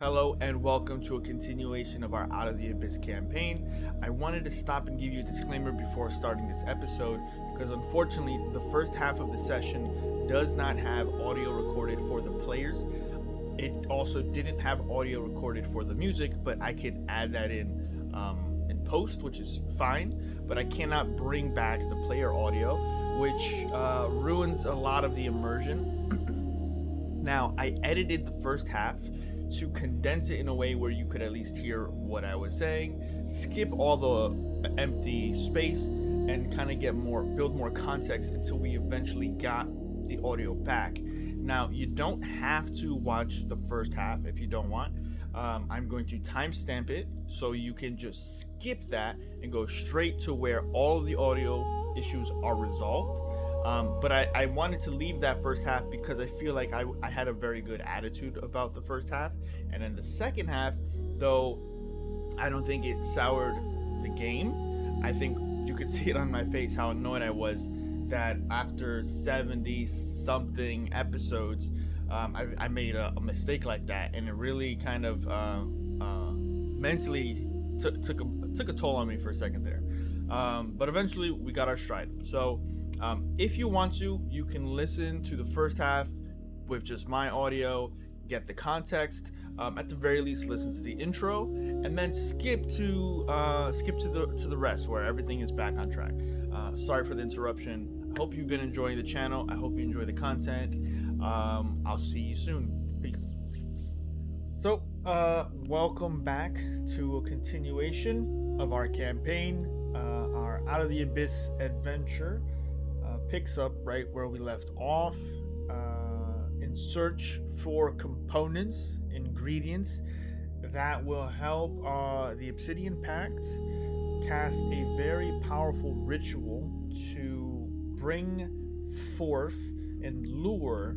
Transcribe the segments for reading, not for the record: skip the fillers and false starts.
Hello and welcome to a continuation of our Out of the Abyss campaign. I wanted to stop and give you a disclaimer before starting this episode because unfortunately the first half of the session does not have audio recorded for the players. It also didn't have audio recorded for the music, but I could add that in post, which is fine, but I cannot bring back the player audio, which ruins a lot of the immersion. Now, I edited the first half to condense it in a way where you could at least hear what I was saying, skip all the empty space, and kind of build more context until we eventually got the audio back. Now, you don't have to watch the first half if you don't want. I'm going to timestamp it so you can just skip that and go straight to where all of the audio issues are resolved. But I wanted to leave that first half because I feel like I had a very good attitude about the first half. And then the second half, though I don't think it soured the game, I think you could see it on my face how annoyed I was that after 70 something episodes, I made a mistake like that, and it really kind of mentally took a toll on me for a second there. But eventually we got our stride. So if you want to, you can listen to the first half with just my audio, get the context. At the very least, listen to the intro, and then skip to the rest where everything is back on track. Sorry for the interruption. I hope you've been enjoying the channel. I hope you enjoy the content. I'll see you soon. Peace. So, welcome back to a continuation of our campaign. Our Out of the Abyss adventure picks up right where we left off, in search for components, ingredients that will help the Obsidian Pact cast a very powerful ritual to bring forth and lure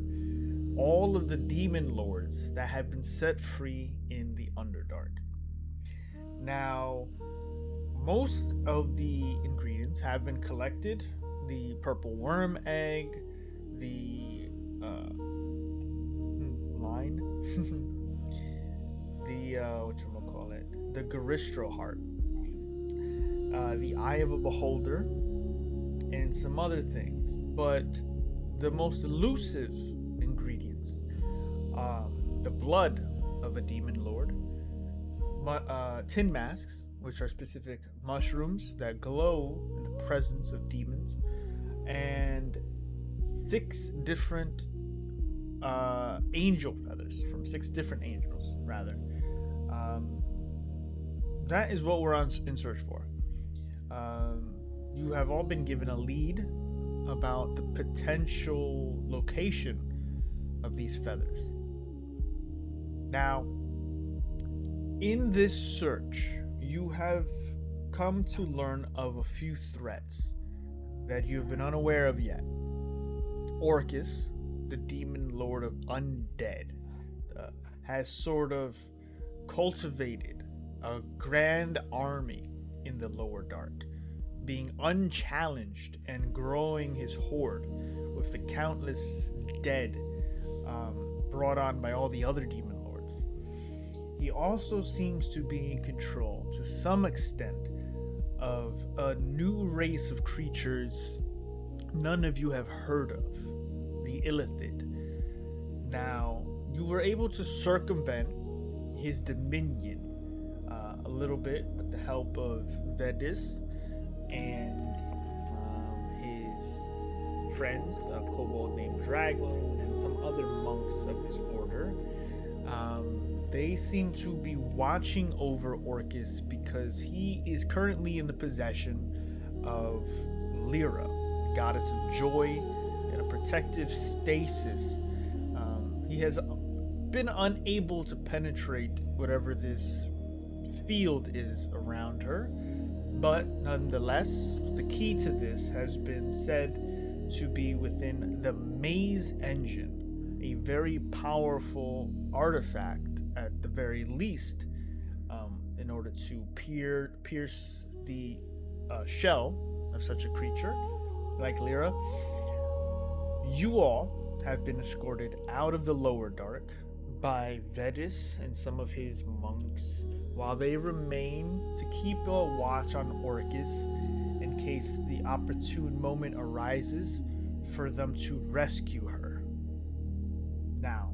all of the demon lords that have been set free in the Underdark. Now, most of the ingredients have been collected. The purple worm egg, the line, the whatchamacallit, the Garistro heart, the eye of a beholder, and some other things. But the most elusive ingredients, the blood of a demon lord, tin masks, which are specific mushrooms that glow in the presence of demons, and 6 different angel feathers from 6 different angels, rather. That is what we're in search for. You have all been given a lead about the potential location of these feathers. Now, in this search, you have come to learn of a few threats that you have been unaware of yet. Orcus, the demon lord of undead, has sort of cultivated a grand army in the lower dark, being unchallenged and growing his horde with the countless dead brought on by all the other demon lords. He also seems to be in control, to some extent, of a new race of creatures none of you have heard of, the Illithid. Now, you were able to circumvent his dominion a little bit with the help of Vedis and his friends, a kobold named Dragon, and some other monks of his order. They seem to be watching over Orcus because he is currently in the possession of Lyra, the goddess of joy, in a protective stasis. He has been unable to penetrate whatever this field is around her, but nonetheless, the key to this has been said to be within the maze engine, a very powerful artifact at the very least, in order to pierce the shell of such a creature like Lyra. You all have been escorted out of the lower dark by Vedis and some of his monks while they remain to keep a watch on Orcus in case the opportune moment arises for them to rescue her. Now,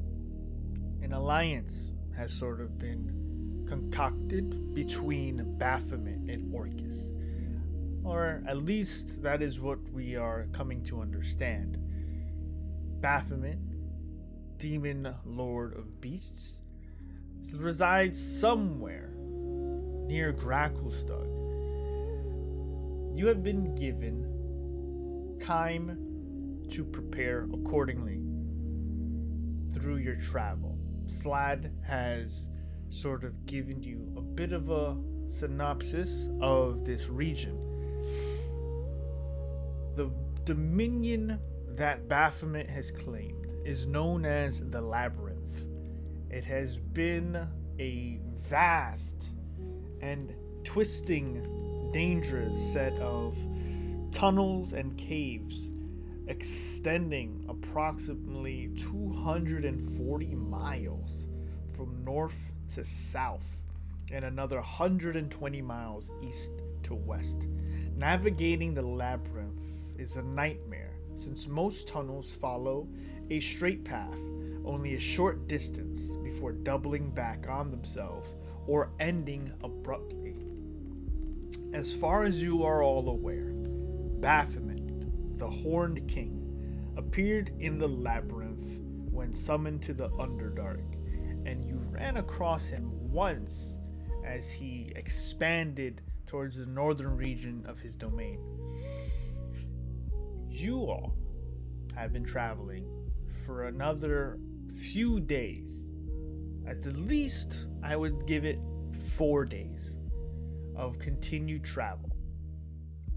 an alliance has sort of been concocted between Baphomet and Orcus. Or at least that is what we are coming to understand. Baphomet, demon lord of beasts, resides somewhere near Gracklestug. You have been given time to prepare accordingly through your travel. Slad has sort of given you a bit of a synopsis of this region. The dominion that Baphomet has claimed is known as the Labyrinth. It has been a vast and twisting, dangerous set of tunnels and caves extending approximately 240 miles from north to south and another 120 miles east to west. Navigating the labyrinth is a nightmare since most tunnels follow a straight path only a short distance before doubling back on themselves or ending abruptly. As far as you are all aware, Baphomet, the Horned King, appeared in the labyrinth when summoned to the Underdark, and you ran across him once as he expanded towards the northern region of his domain. You all have been traveling for another few days. At the least, I would give it 4 days of continued travel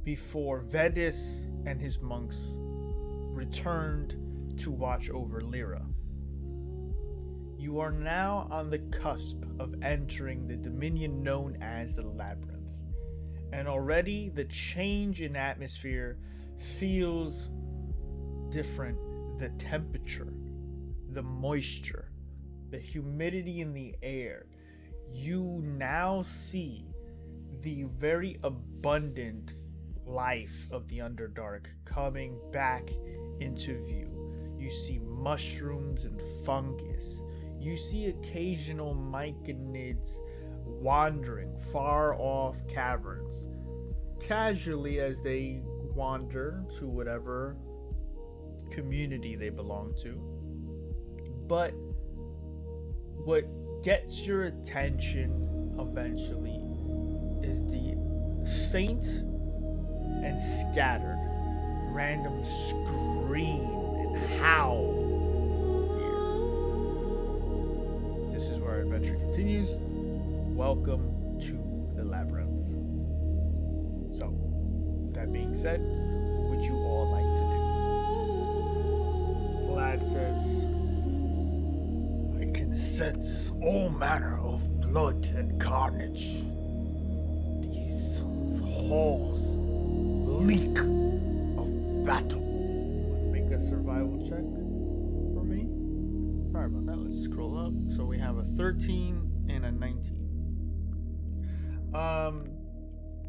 before Vedis and his monks returned to watch over Lyra. You are now on the cusp of entering the dominion known as the Labyrinth, and already the change in atmosphere feels different. The temperature, the moisture, the humidity in the air. You now see the very abundant life of the Underdark coming back into view. You see mushrooms and fungus. You see occasional myconids wandering far off caverns, casually as they wander to whatever community they belong to. But what gets your attention eventually is the faint and scattered random scream and howl here. This is where our adventure continues. Welcome to the Labyrinth. So, that being said, what would you all like to do? Vlad says, I can sense all manner of blood and carnage. These halls leak of battle. Make a survival check for me. Sorry about that. Let's scroll up. So we have a 13 and a 19.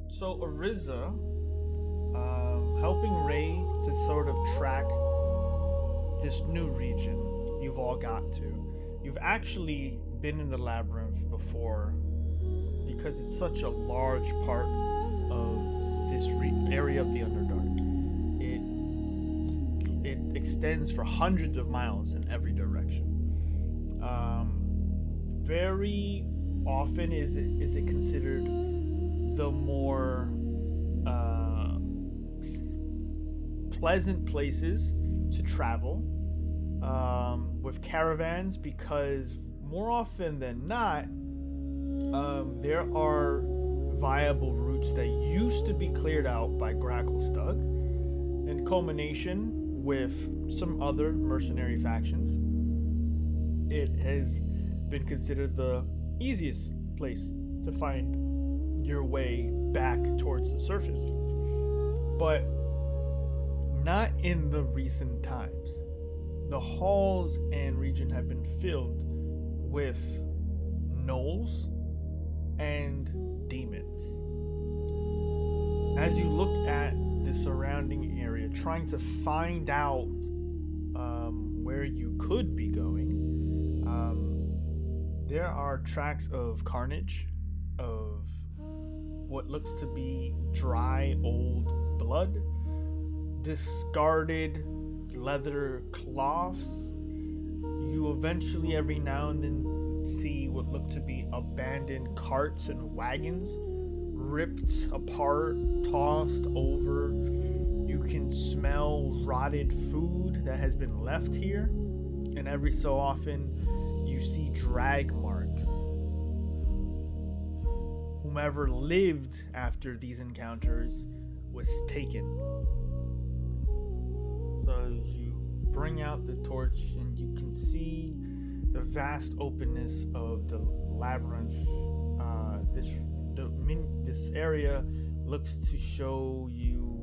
So Ariza, helping Ray to sort of track this new region you've all got to. You've actually been in the labyrinth before because it's such a large part of this area of the Underdark. It extends for hundreds of miles in every direction. Very often is it considered the more pleasant places to travel with caravans, because more often than not there are viable routes that used to be cleared out by Gracklestug in culmination with some other mercenary factions. It has been considered the easiest place to find your way back towards the surface, but not in the recent times. The halls and region have been filled with gnolls and demons. As you look at the surrounding area, trying to find out where you could be going, there are tracks of carnage, of what looks to be dry old blood, discarded leather cloths. You eventually, every now and then, see what look to be abandoned carts and wagons, ripped apart, tossed over. You can smell rotted food that has been left here, and every so often you see drag marks. Whomever lived after these encounters was taken. So you bring out the torch and you can see the vast openness of the labyrinth. This area looks to show you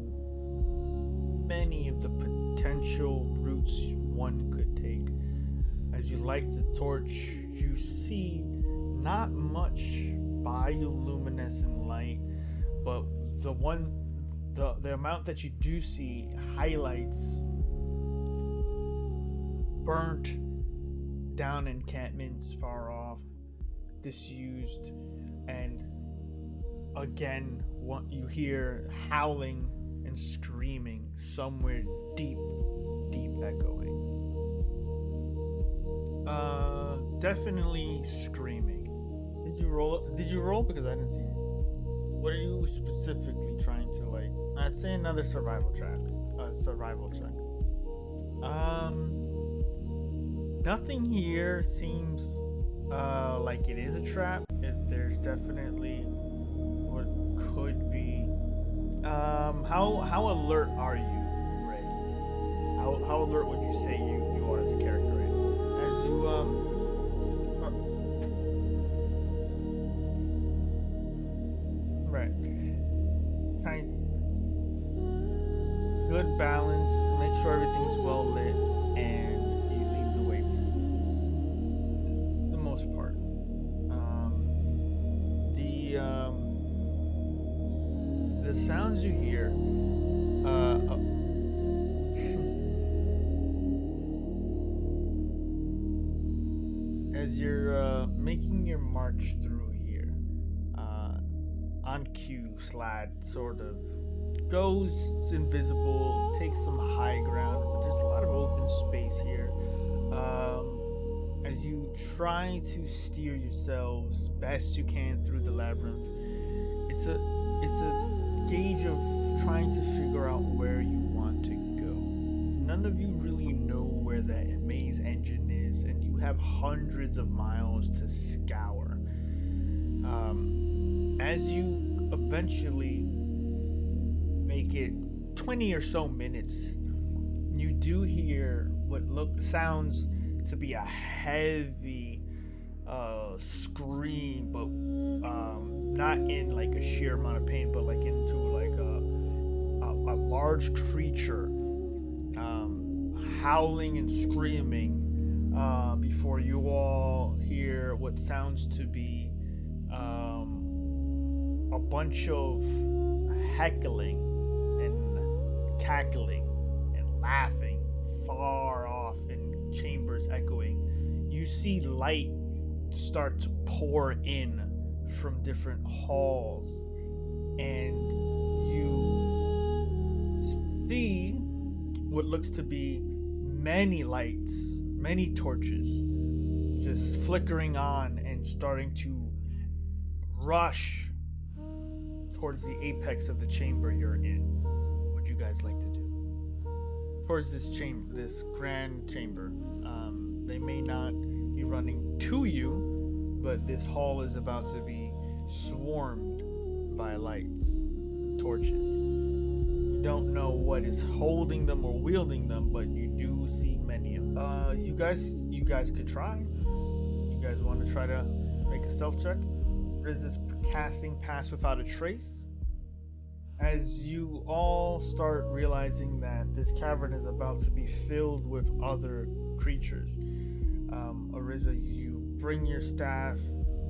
many of the potential routes one could take. As you light the torch, you see not much bioluminescent light, but the amount that you do see highlights burnt down encampments far off, disused, and again what you hear howling and screaming somewhere deep echoing. Definitely screaming. Did you roll? Because I didn't see it. What are you specifically trying to like? I'd say another survival check. Nothing here seems like it is a trap. There's definitely what could be. How alert are you, Ray? How alert would you say you are as a character, Ray? As you right. Good balance. Make sure everything's well lit, and you lead the way for the most part. The sounds you hear, as you're making your march through here, on cue, Slad sort of goes invisible, takes some high ground. There's a lot of open space here. As you try to steer yourselves best you can through the labyrinth, it's a gauge of trying to figure out where you want to go. None of you really know where the maze engine is, and you have hundreds of miles to scour. As you eventually make it 20 or so minutes, you do hear what sounds to be a heavy scream, but not in like a sheer amount of pain, but like into like a large creature howling and screaming before you all hear what sounds to be a bunch of heckling and cackling and laughing far off in chambers echoing. You see light start to pour in from different halls, and you see what looks to be many lights, many torches just flickering on and starting to rush towards the apex of the chamber you're in. What would you guys like to do? Towards this chamber, this grand chamber. They may not be running to you, but this hall is about to be swarmed by lights, torches. You don't know what is holding them or wielding them, but you do see many of them. You guys could try. You guys want to try to make a stealth check? Riz is casting Pass Without a Trace. As you all start realizing that this cavern is about to be filled with other creatures, Ariza, you bring your staff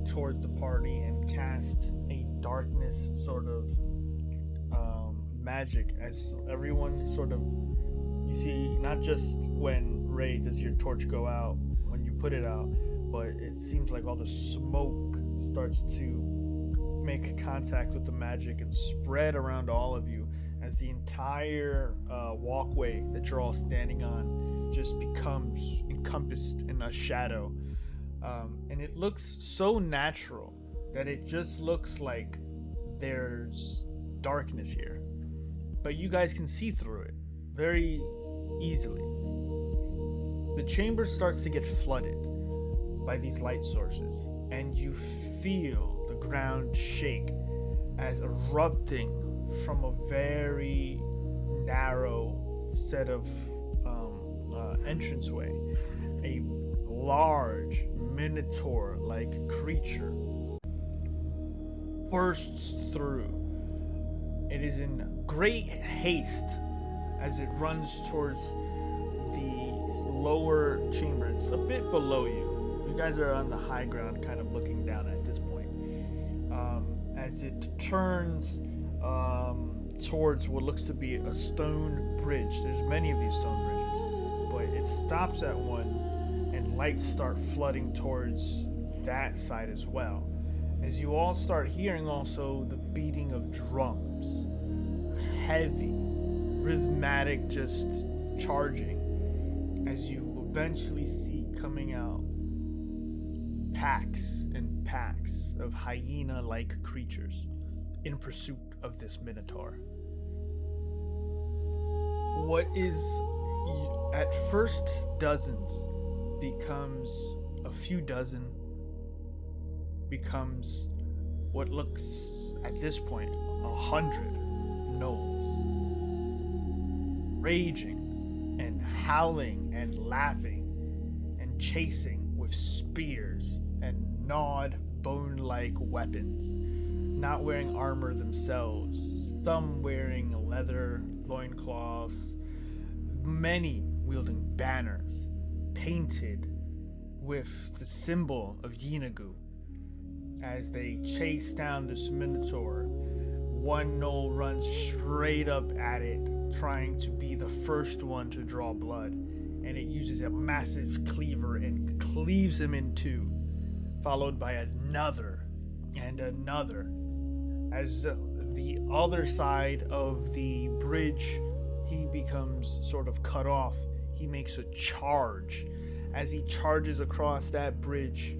towards the party and cast a darkness sort of magic as everyone sort of, you see, not just when Ray does your torch go out, when you put it out, but it seems like all the smoke starts to make contact with the magic and spread around all of you as the entire walkway that you're all standing on just becomes encompassed in a shadow. And it looks so natural that it just looks like there's darkness here. But you guys can see through it very easily. The chamber starts to get flooded by these light sources, and you feel the ground shake as erupting from a very narrow set of entranceway, a large minotaur-like creature bursts through. It is in great haste as it runs towards the lower chamber. It's a bit below you. You guys are on the high ground, kind of looking down at this point. As it turns towards what looks to be a stone bridge. There's many of these stone bridges, but it stops at one, and lights start flooding towards that side as well. As you all start hearing also the beating of drums, heavy, rhythmic, just charging, as you eventually see coming out packs and packs of hyena-like creatures in pursuit of this minotaur. What is at first dozens becomes a few dozen, becomes what looks at this point 100 gnolls, raging and howling and laughing and chasing with spears and gnawed bone-like weapons, not wearing armor themselves, some wearing leather loincloths, many wielding banners painted with the symbol of Yeenagu. As they chase down this minotaur, one gnoll runs straight up at it, trying to be the first one to draw blood, and it uses a massive cleaver and cleaves him in two, followed by another and another. As the other side of the bridge, he becomes sort of cut off. He makes a charge. As he charges across that bridge,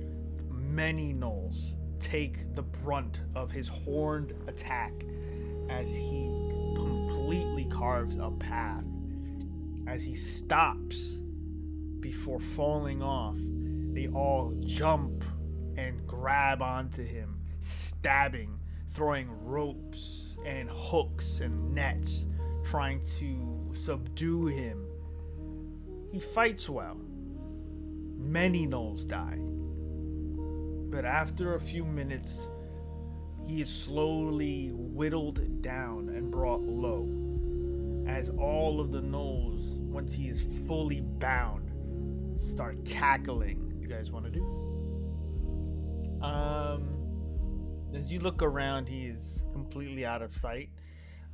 many gnolls take the brunt of his horned attack as he completely carves a path. As he stops before falling off, they all jump and grab onto him, stabbing, throwing ropes and hooks and nets, trying to subdue him. He fights well. Many gnolls die. But after a few minutes, he is slowly whittled down and brought low, as all of the gnolls, once he is fully bound, start cackling. You guys want to do? As you look around, he is completely out of sight.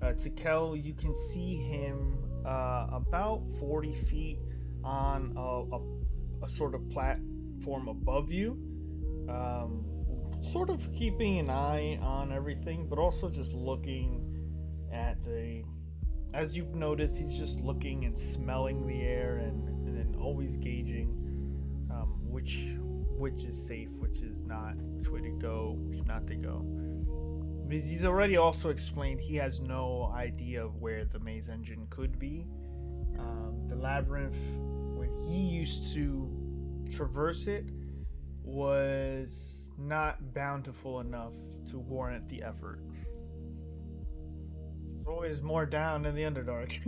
Tikel, you can see him about 40 feet on a sort of platform above you, sort of keeping an eye on everything, but also just looking at as you've noticed, he's just looking and smelling the air and then always gauging which is safe, which is not, which way to go, which not to go. Because he's already also explained he has no idea of where the maze engine could be. The labyrinth, when he used to traverse it, was not bountiful enough to warrant the effort. There's always more down in the Underdark.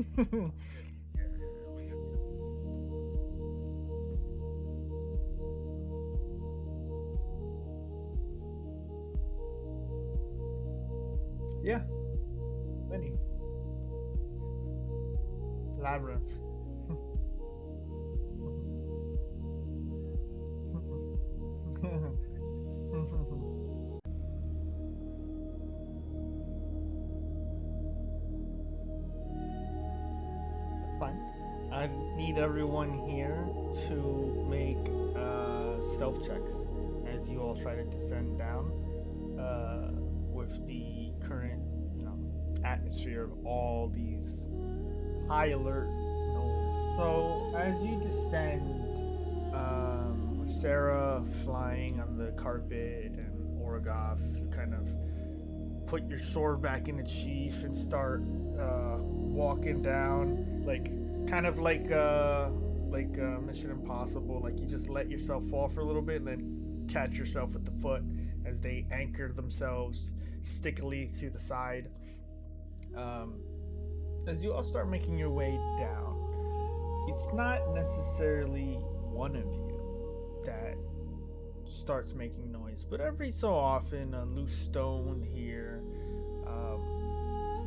Yeah, many. Labyrinth. need everyone here to make stealth checks as you all try to descend down with the current, atmosphere of all these high alert gnolls. So as you descend, with Sarah flying on the carpet and Orgoth, you kind of put your sword back in its sheath and start walking down, kind of like Mission Impossible. Like you just let yourself fall for a little bit and then catch yourself at the foot as they anchor themselves stickily to the side. As you all start making your way down, it's not necessarily one of you that starts making noise, but every so often a loose stone here,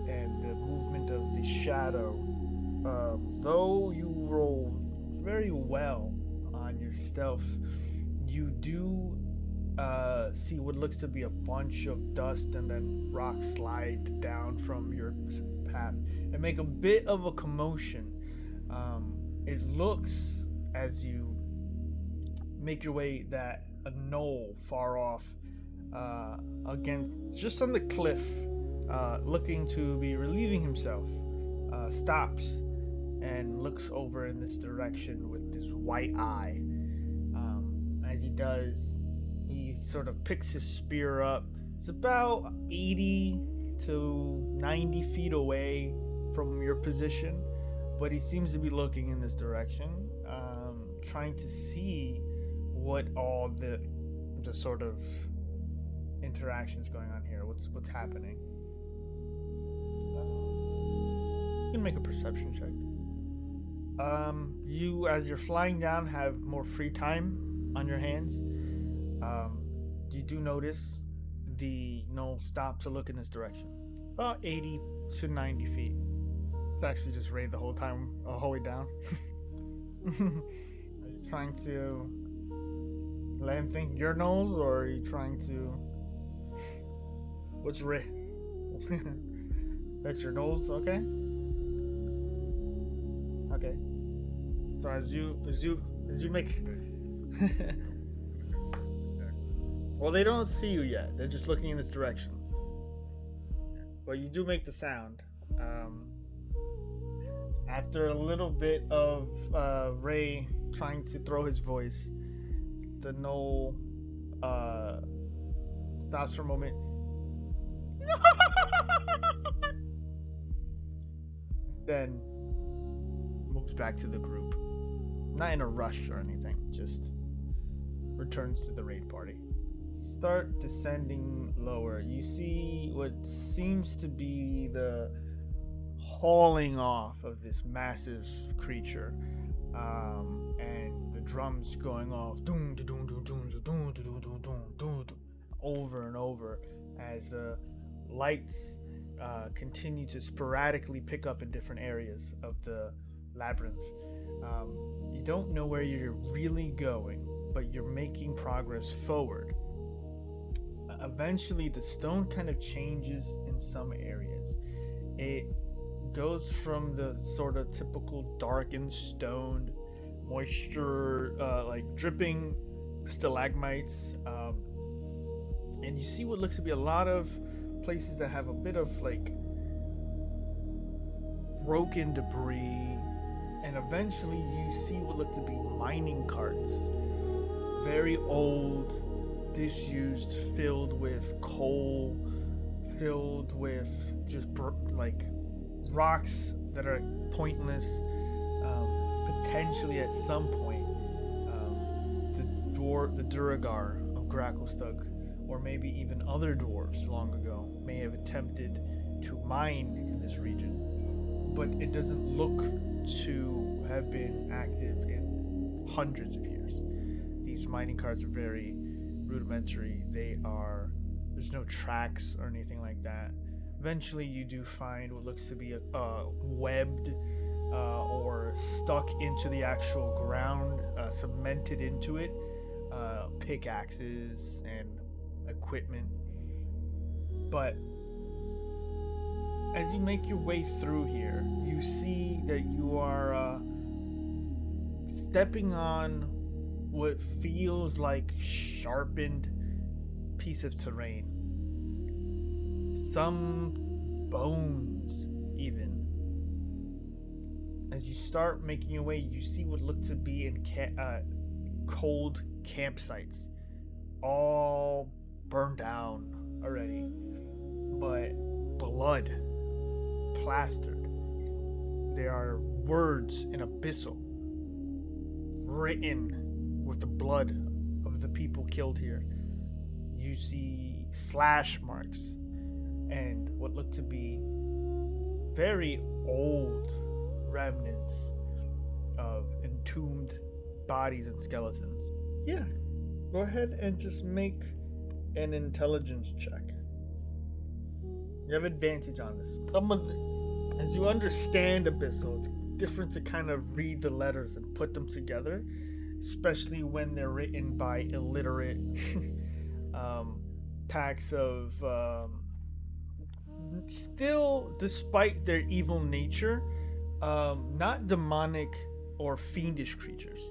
and the movement of the shadow. Though you roll very well on your stealth, you do see what looks to be a bunch of dust and then rocks slide down from your path and make a bit of a commotion. It looks, as you make your way, that a gnoll far off, again, just on the cliff, looking to be relieving himself, stops and looks over in this direction with this white eye. As he does, he sort of picks his spear up. It's about 80 to 90 feet away from your position, but he seems to be looking in this direction, trying to see what all the sort of interactions going on here. What's happening? You can make a perception check. You, as you're flying down, have more free time on your hands. You do notice the gnoll stop to look in this direction, about 80 to 90 feet. It's actually just raid the whole time, whole way down. Are you trying to let him think you're gnolls, or are you trying to... What's raid? That's your gnolls, okay? Okay. So as you make... Well, they don't see you yet. They're just looking in this direction. But you do make the sound. After a little bit of Ray trying to throw his voice, the gnoll stops for a moment. Then moves back to the group. Not in a rush or anything, just returns to the raid party. Start descending lower. You see what seems to be the hauling off of this massive creature, and the drums going off over and over as the lights continue to sporadically pick up in different areas of the labyrinth. You don't know where you're really going, but you're making progress forward. Eventually, the stone kind of changes in some areas. It goes from the sort of typical darkened stone, moisture, like dripping stalagmites, and you see what looks to be a lot of places that have a bit of like broken debris, and eventually you see what look to be mining carts, very old, disused, filled with coal, filled with just like rocks that are pointless. Potentially at some point, the Duragar of Gracklestug, or maybe even other dwarves long ago, may have attempted to mine in this region, but it doesn't look to have been active in hundreds of years. These mining carts are very rudimentary. There's no tracks or anything like that. Eventually you do find what looks to be a webbed or stuck into the actual ground, cemented into it, pickaxes and equipment. But as you make your way through here, you see that you are stepping on what feels like sharpened piece of terrain. Some bones, even. As you start making your way, you see what look to be in cold campsites, all burned down already, but blood plastered. There are words in abyssal written with the blood of the people killed here. You see slash marks and what look to be very old remnants of entombed bodies and skeletons. Yeah, go ahead and just make an intelligence check. You have advantage on this. As you understand abyssal, it's different to kind of read the letters and put them together, especially when they're written by illiterate packs of still, despite their evil nature, not demonic or fiendish creatures.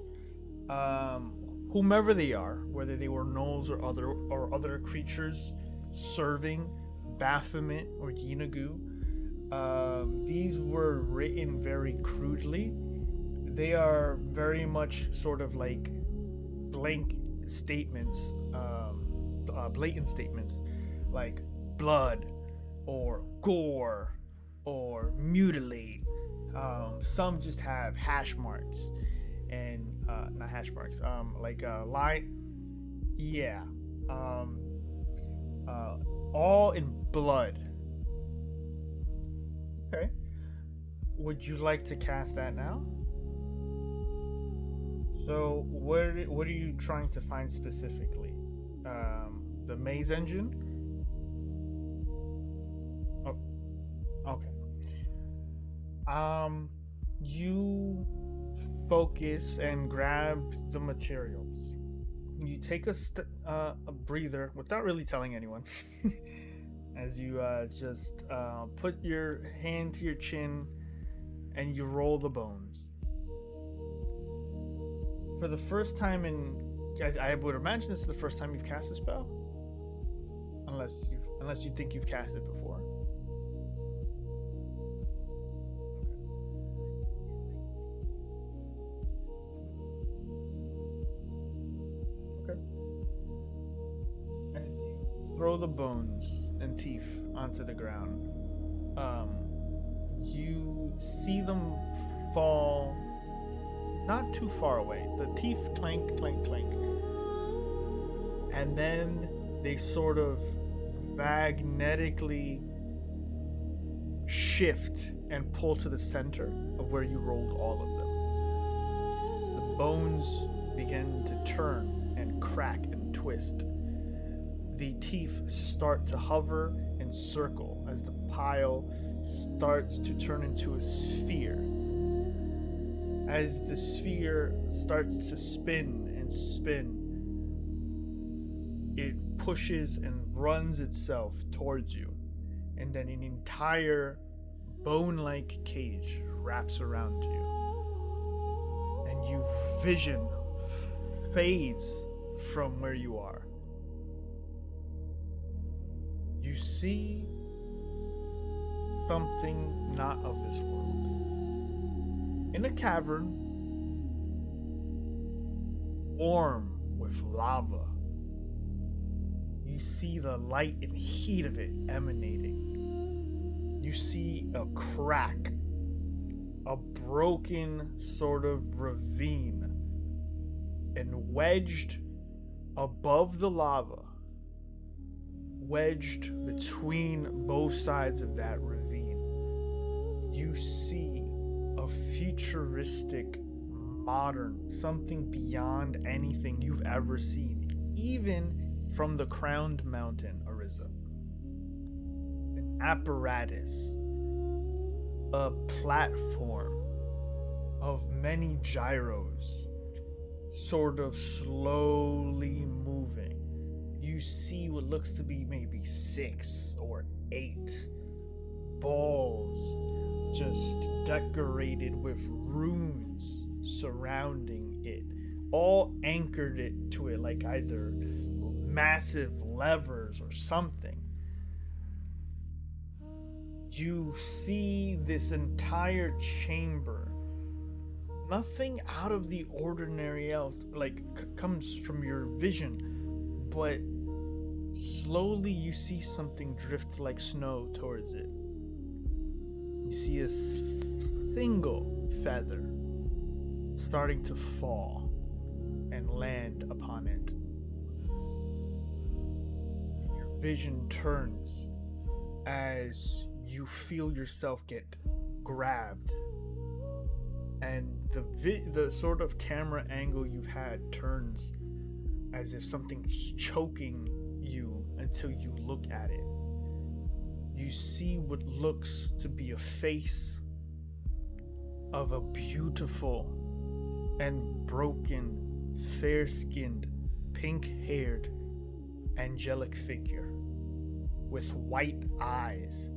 Whomever they are, whether they were gnolls or other creatures serving Baphomet or Yeenagu, these were written very crudely. They are very much sort of like blank statements, blatant statements like blood or gore or mutilate. Some just have hash marks and not hash marks, lie. Yeah. All in blood. Okay. Would you like to cast that now? So what are you trying to find specifically? The maze engine? Oh, okay. You focus and grab the materials. You take a breather without really telling anyone. As you just put your hand to your chin and you roll the bones. For the first time I would imagine this is the first time you've cast a spell, unless you think you've cast it before. Okay. As you throw the bones and teeth onto the ground, you see them fall not too far away. The teeth clank, clank, clank. And then they sort of magnetically shift and pull to the center of where you rolled all of them. The bones begin to turn and crack and twist. The teeth start to hover and circle as the pile starts to turn into a sphere. As the sphere starts to spin and spin, it pushes and runs itself towards you, and then an entire bone-like cage wraps around you, and your vision fades from where you are. You see something not of this world. In a cavern, warm with lava, you see the light and heat of it emanating. You see a crack, a broken sort of ravine, and wedged above the lava, wedged between both sides of that ravine, you see a futuristic, modern, something beyond anything you've ever seen, even from the crowned mountain, Ariza. An apparatus, a platform of many gyros, sort of slowly moving. You see what looks to be maybe 6 or 8 balls just decorated with runes surrounding it, all anchored it to it like either massive levers or something. You see this entire chamber. Nothing out of the ordinary else comes from your vision, but slowly you see something drift like snow towards it. You see a single feather starting to fall and land upon it. Your vision turns as you feel yourself get grabbed, and the sort of camera angle you've had turns as if something's choking you until you look at it. You see what looks to be a face of a beautiful and broken, fair-skinned, pink-haired, angelic figure with white eyes.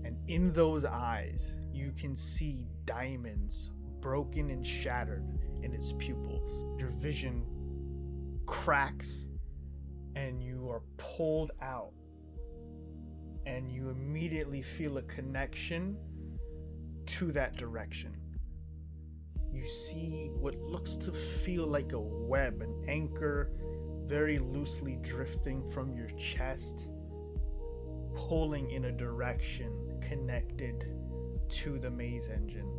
And in those eyes, you can see diamonds broken and shattered in its pupils. Your vision cracks and you are pulled out, and you immediately feel a connection to that direction. You see what looks to feel like a web, an anchor very loosely drifting from your chest, pulling in a direction connected to the maze engine.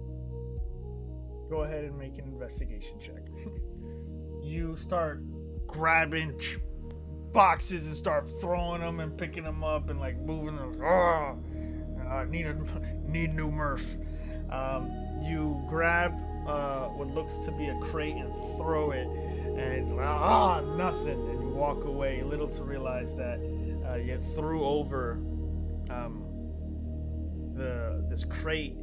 Go ahead and make an investigation check. You start grabbing boxes and start throwing them and picking them up and like moving them. Need new Murph. You grab what looks to be a crate and throw it, and nothing. And you walk away, little to realize that you threw over this crate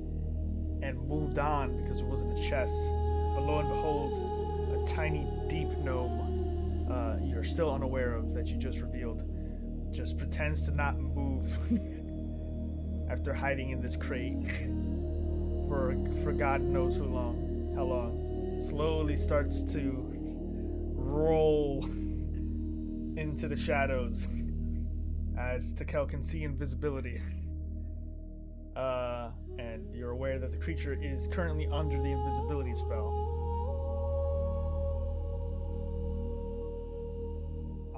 and moved on because it wasn't a chest. But lo and behold, a tiny deep gnome you're still unaware of that you just revealed just pretends to not move after hiding in this crate for God knows how long. Slowly starts to roll into the shadows as Takel can see invisibility. And you're aware that the creature is currently under the invisibility spell.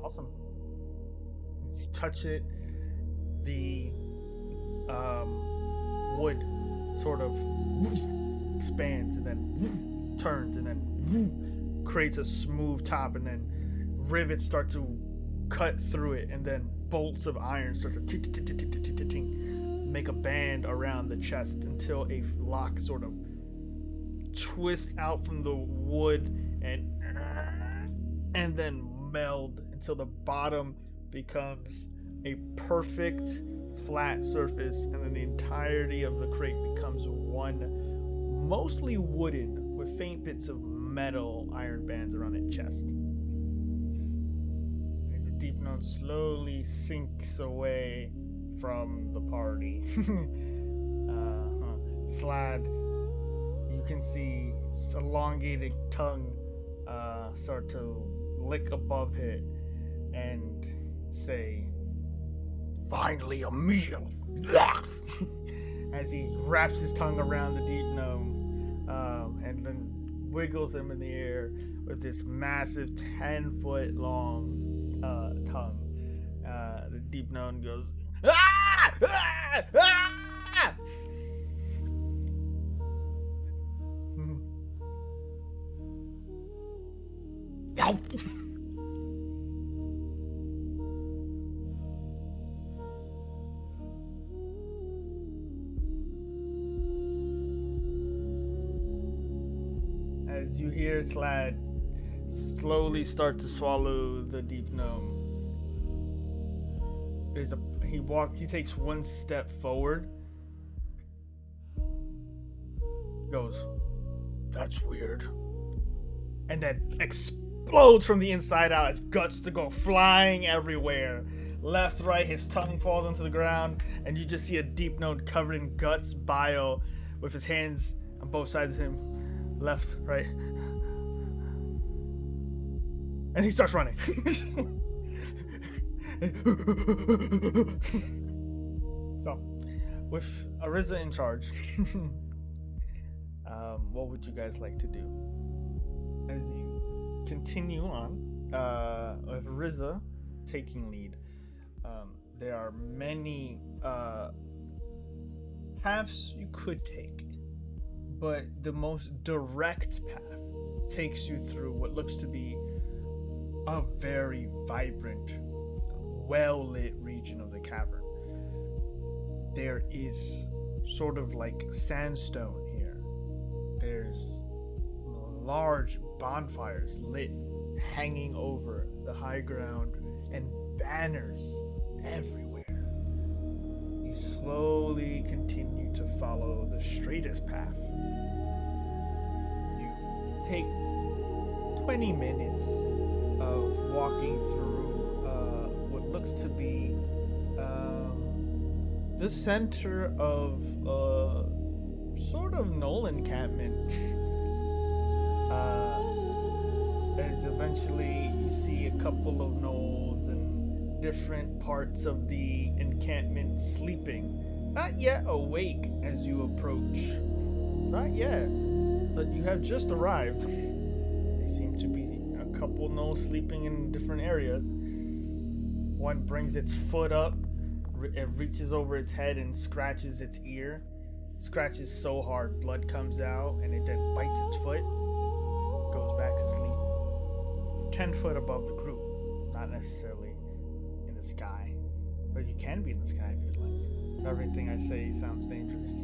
Awesome. As you touch it, the wood sort of expands and then turns and then creates a smooth top, and then rivets start to cut through it, and then bolts of iron start to make a band around the chest until a lock sort of twists out from the wood and then meld until the bottom becomes a perfect flat surface, and then the entirety of the crate becomes one mostly wooden with faint bits of metal iron bands around its chest. As the deep gnome slowly sinks away from the party. Slad, you can see its elongated tongue start to lick above it and say, "Finally a meal." As he wraps his tongue around the deep gnome and then wiggles him in the air with this massive 10-foot long tongue. The deep gnome goes, "Ah! Ah! Ah!" As you hear Slad slowly start to swallow the deep gnome, he takes one step forward, goes, "That's weird," and then explodes from the inside out as guts to go flying everywhere. Left, right, his tongue falls onto the ground, and you just see a deep gnome covered in guts, bile, with his hands on both sides of him. Left, right. And he starts running. So, with Ariza in charge, what would you guys like to do? As you continue on, with Ariza taking lead, there are many paths you could take, but the most direct path takes you through what looks to be a very vibrant, well-lit region of the cavern. There is sort of like sandstone here. There's large bonfires lit, hanging over the high ground, and banners everywhere. You slowly continue to follow the straightest path. You take 20 minutes of walking through what looks to be the center of sort of knoll encampment. As eventually you see a couple of gnolls and different parts of the encampment sleeping, not yet awake as you approach. Not yet, but you have just arrived. They seem to be a couple gnolls sleeping in different areas. One brings its foot up, it reaches over its head and scratches its ear. Scratches so hard, blood comes out, and it then bites its foot, goes back to sleep. 10 foot above the group, not necessarily in the sky, but you can be in the sky if you'd like. Everything I say sounds dangerous.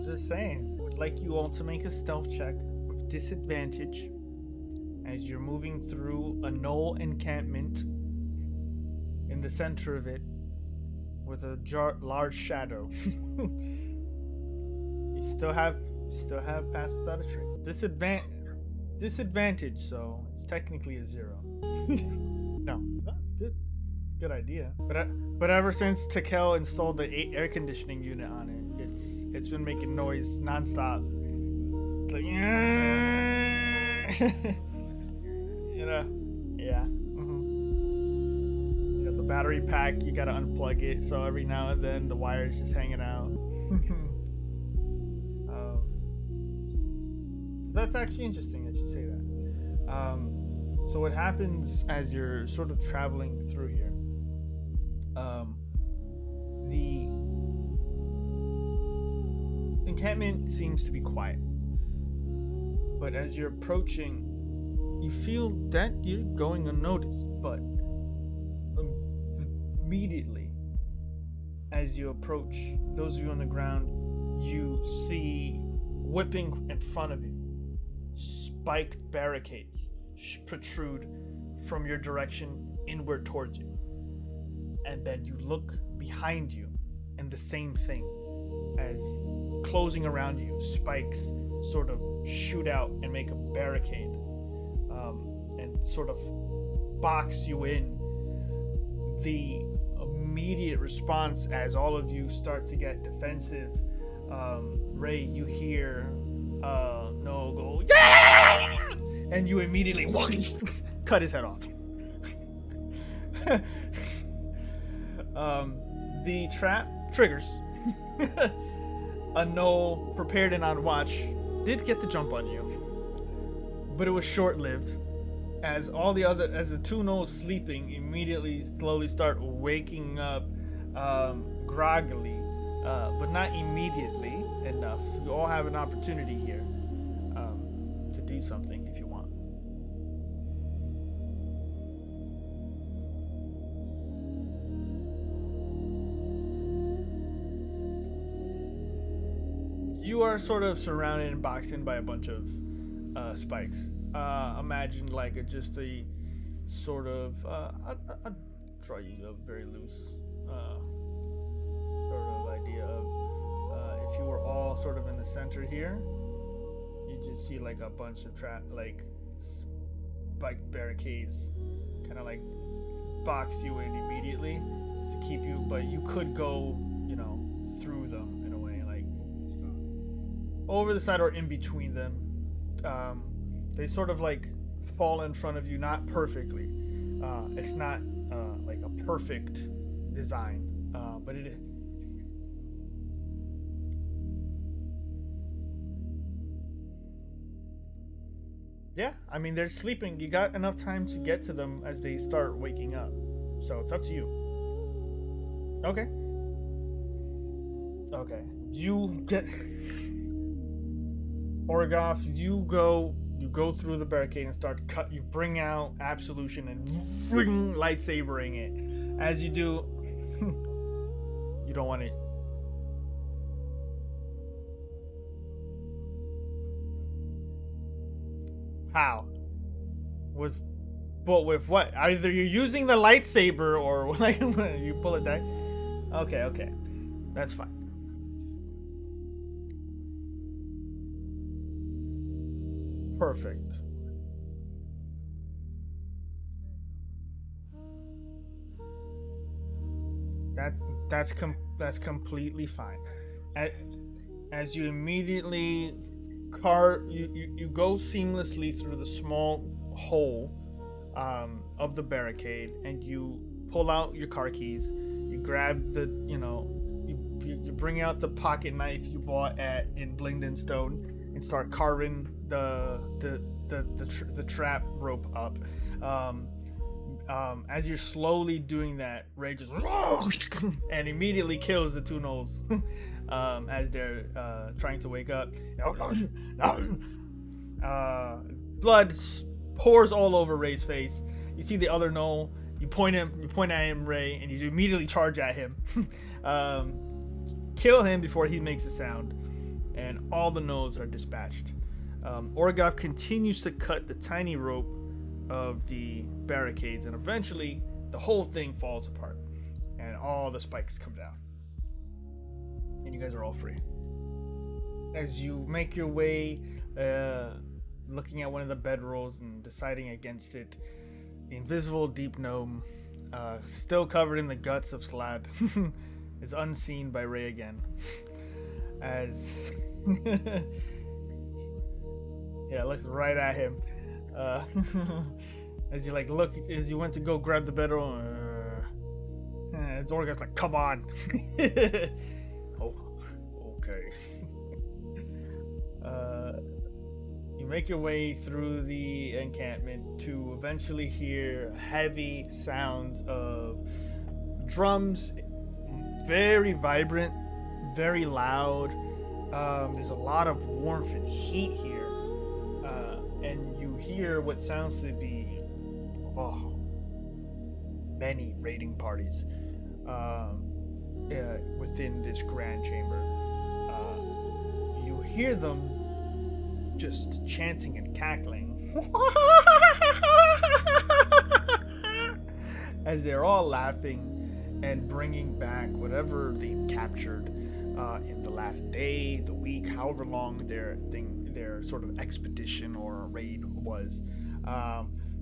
Just saying. Would like you all to make a stealth check with disadvantage as you're moving through a gnoll encampment. In the center of it, with a large shadow. You still have pass without a trace. Disadvantage, so it's technically a 0. No, that's good. It's a good idea. But ever since Takel installed the air conditioning unit on it, it's been making noise nonstop. Like, you know, yeah. The battery pack, you gotta unplug it, so every now and then the wire is just hanging out. That's actually interesting that you say that. So what happens as you're sort of traveling through here, the encampment seems to be quiet, but as you're approaching, you feel that you're going unnoticed, but immediately as you approach, those of you on the ground, you see whipping in front of you spiked barricades protrude from your direction inward towards you, and then you look behind you and the same thing, as closing around you, spikes sort of shoot out and make a barricade, and sort of box you in. The immediate response as all of you start to get defensive, Ray, you hear Noel go, yeah! And you immediately cut his head off. The trap triggers. A Noel prepared and on watch did get the jump on you, but it was short-lived. As the two Knolls sleeping immediately slowly start waking up groggily, but not immediately enough. You all have an opportunity here to do something if you want. You are sort of surrounded and boxed in by a bunch of spikes. Imagine like just a sort of I'll draw you a very loose sort of idea of if you were all sort of in the center here, you just see like a bunch of spiked barricades kind of like box you in immediately to keep you, but you could go, through them in a way, like over the side or in between them. They sort of like fall in front of you, not perfectly. It's not like a perfect design, but it. Yeah, I mean they're sleeping. You got enough time to get to them as they start waking up, so it's up to you. Okay. Okay. You get Orgoff. You go through the barricade and start cut. You bring out absolution and lightsabering it. As you do, you don't want it. How? With, but with what? Either you're using the lightsaber or like you pull it down. Okay, okay, that's fine. Perfect. That that's completely fine. As, as you immediately you go seamlessly through the small hole of the barricade, and you pull out your car keys. You grab the you bring out the pocket knife you bought at in Blingden Stone and start carving the trap rope up. Um, as you're slowly doing that, Ray just and immediately kills the two gnolls as they're trying to wake up. Blood pours all over Ray's face. You see the other gnoll. You point at him, Ray, and you immediately charge at him. Kill him before he makes a sound, and all the gnolls are dispatched. Orgoff continues to cut the tiny rope of the barricades, and eventually the whole thing falls apart and all the spikes come down and you guys are all free. As you make your way, looking at one of the bedrolls and deciding against it, the invisible deep gnome, still covered in the guts of Slad, is unseen by Ray again. As yeah, looks right at him. As you as you went to go grab the bedroll, it's Orgoff's like, come on. Oh, okay. You make your way through the encampment to eventually hear heavy sounds of drums, very vibrant, very loud. There's a lot of warmth and heat here. And you hear what sounds to be many raiding parties within this grand chamber. You hear them just chanting and cackling as they're all laughing and bringing back whatever they've captured in the last day, the week, however long their sort of expedition or raid was.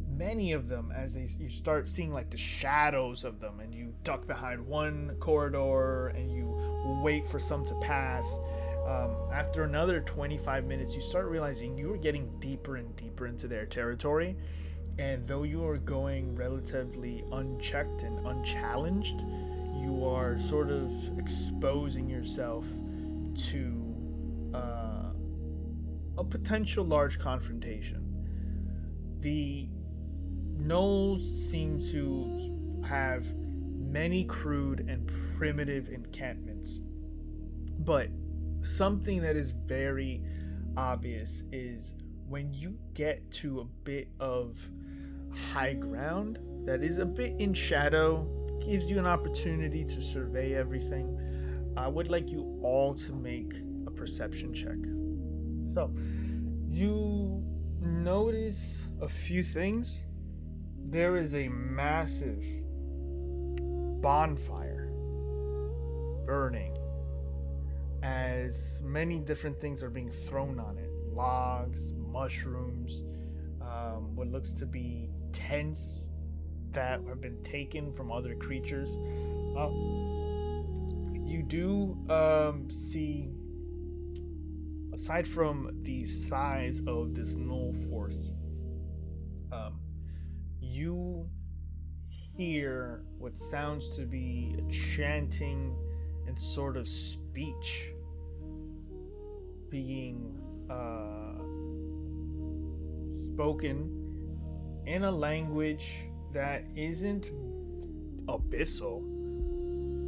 Many of them, as you start seeing like the shadows of them, and you duck behind one corridor and you wait for some to pass. After another 25 minutes, you start realizing you are getting deeper and deeper into their territory, and though you are going relatively unchecked and unchallenged, you are sort of exposing yourself to a potential large confrontation. The gnolls seem to have many crude and primitive encampments, but something that is very obvious is when you get to a bit of high ground that is a bit in shadow, gives you an opportunity to survey everything. I would like you all to make a perception check. So, you notice a few things. There is a massive bonfire burning as many different things are being thrown on it. Logs, mushrooms, what looks to be tents that have been taken from other creatures. You do see, aside from the size of this gnoll force, you hear what sounds to be a chanting and sort of speech being spoken in a language that isn't abyssal,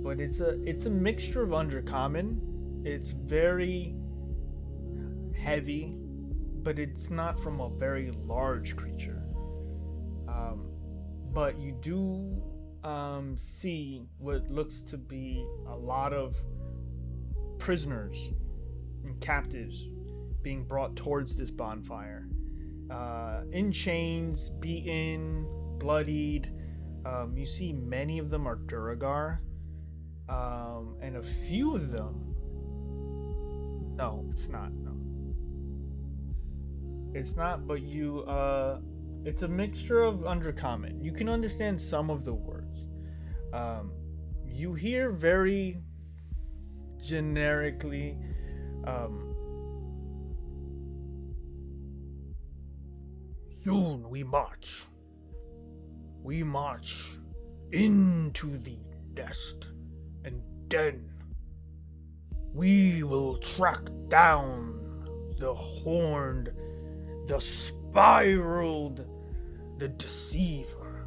but it's a mixture of undercommon. It's very heavy, but it's not from a very large creature. But you do see what looks to be a lot of prisoners and captives being brought towards this bonfire. In chains, beaten, bloodied. You see many of them are Duragar. And a few of them... No, it's not. No. It's not, but you... It's a mixture of undercommon. You can understand some of the words. You hear very generically... Soon we march. We march into the nest, and then we will track down the horned, the spiraled, the deceiver,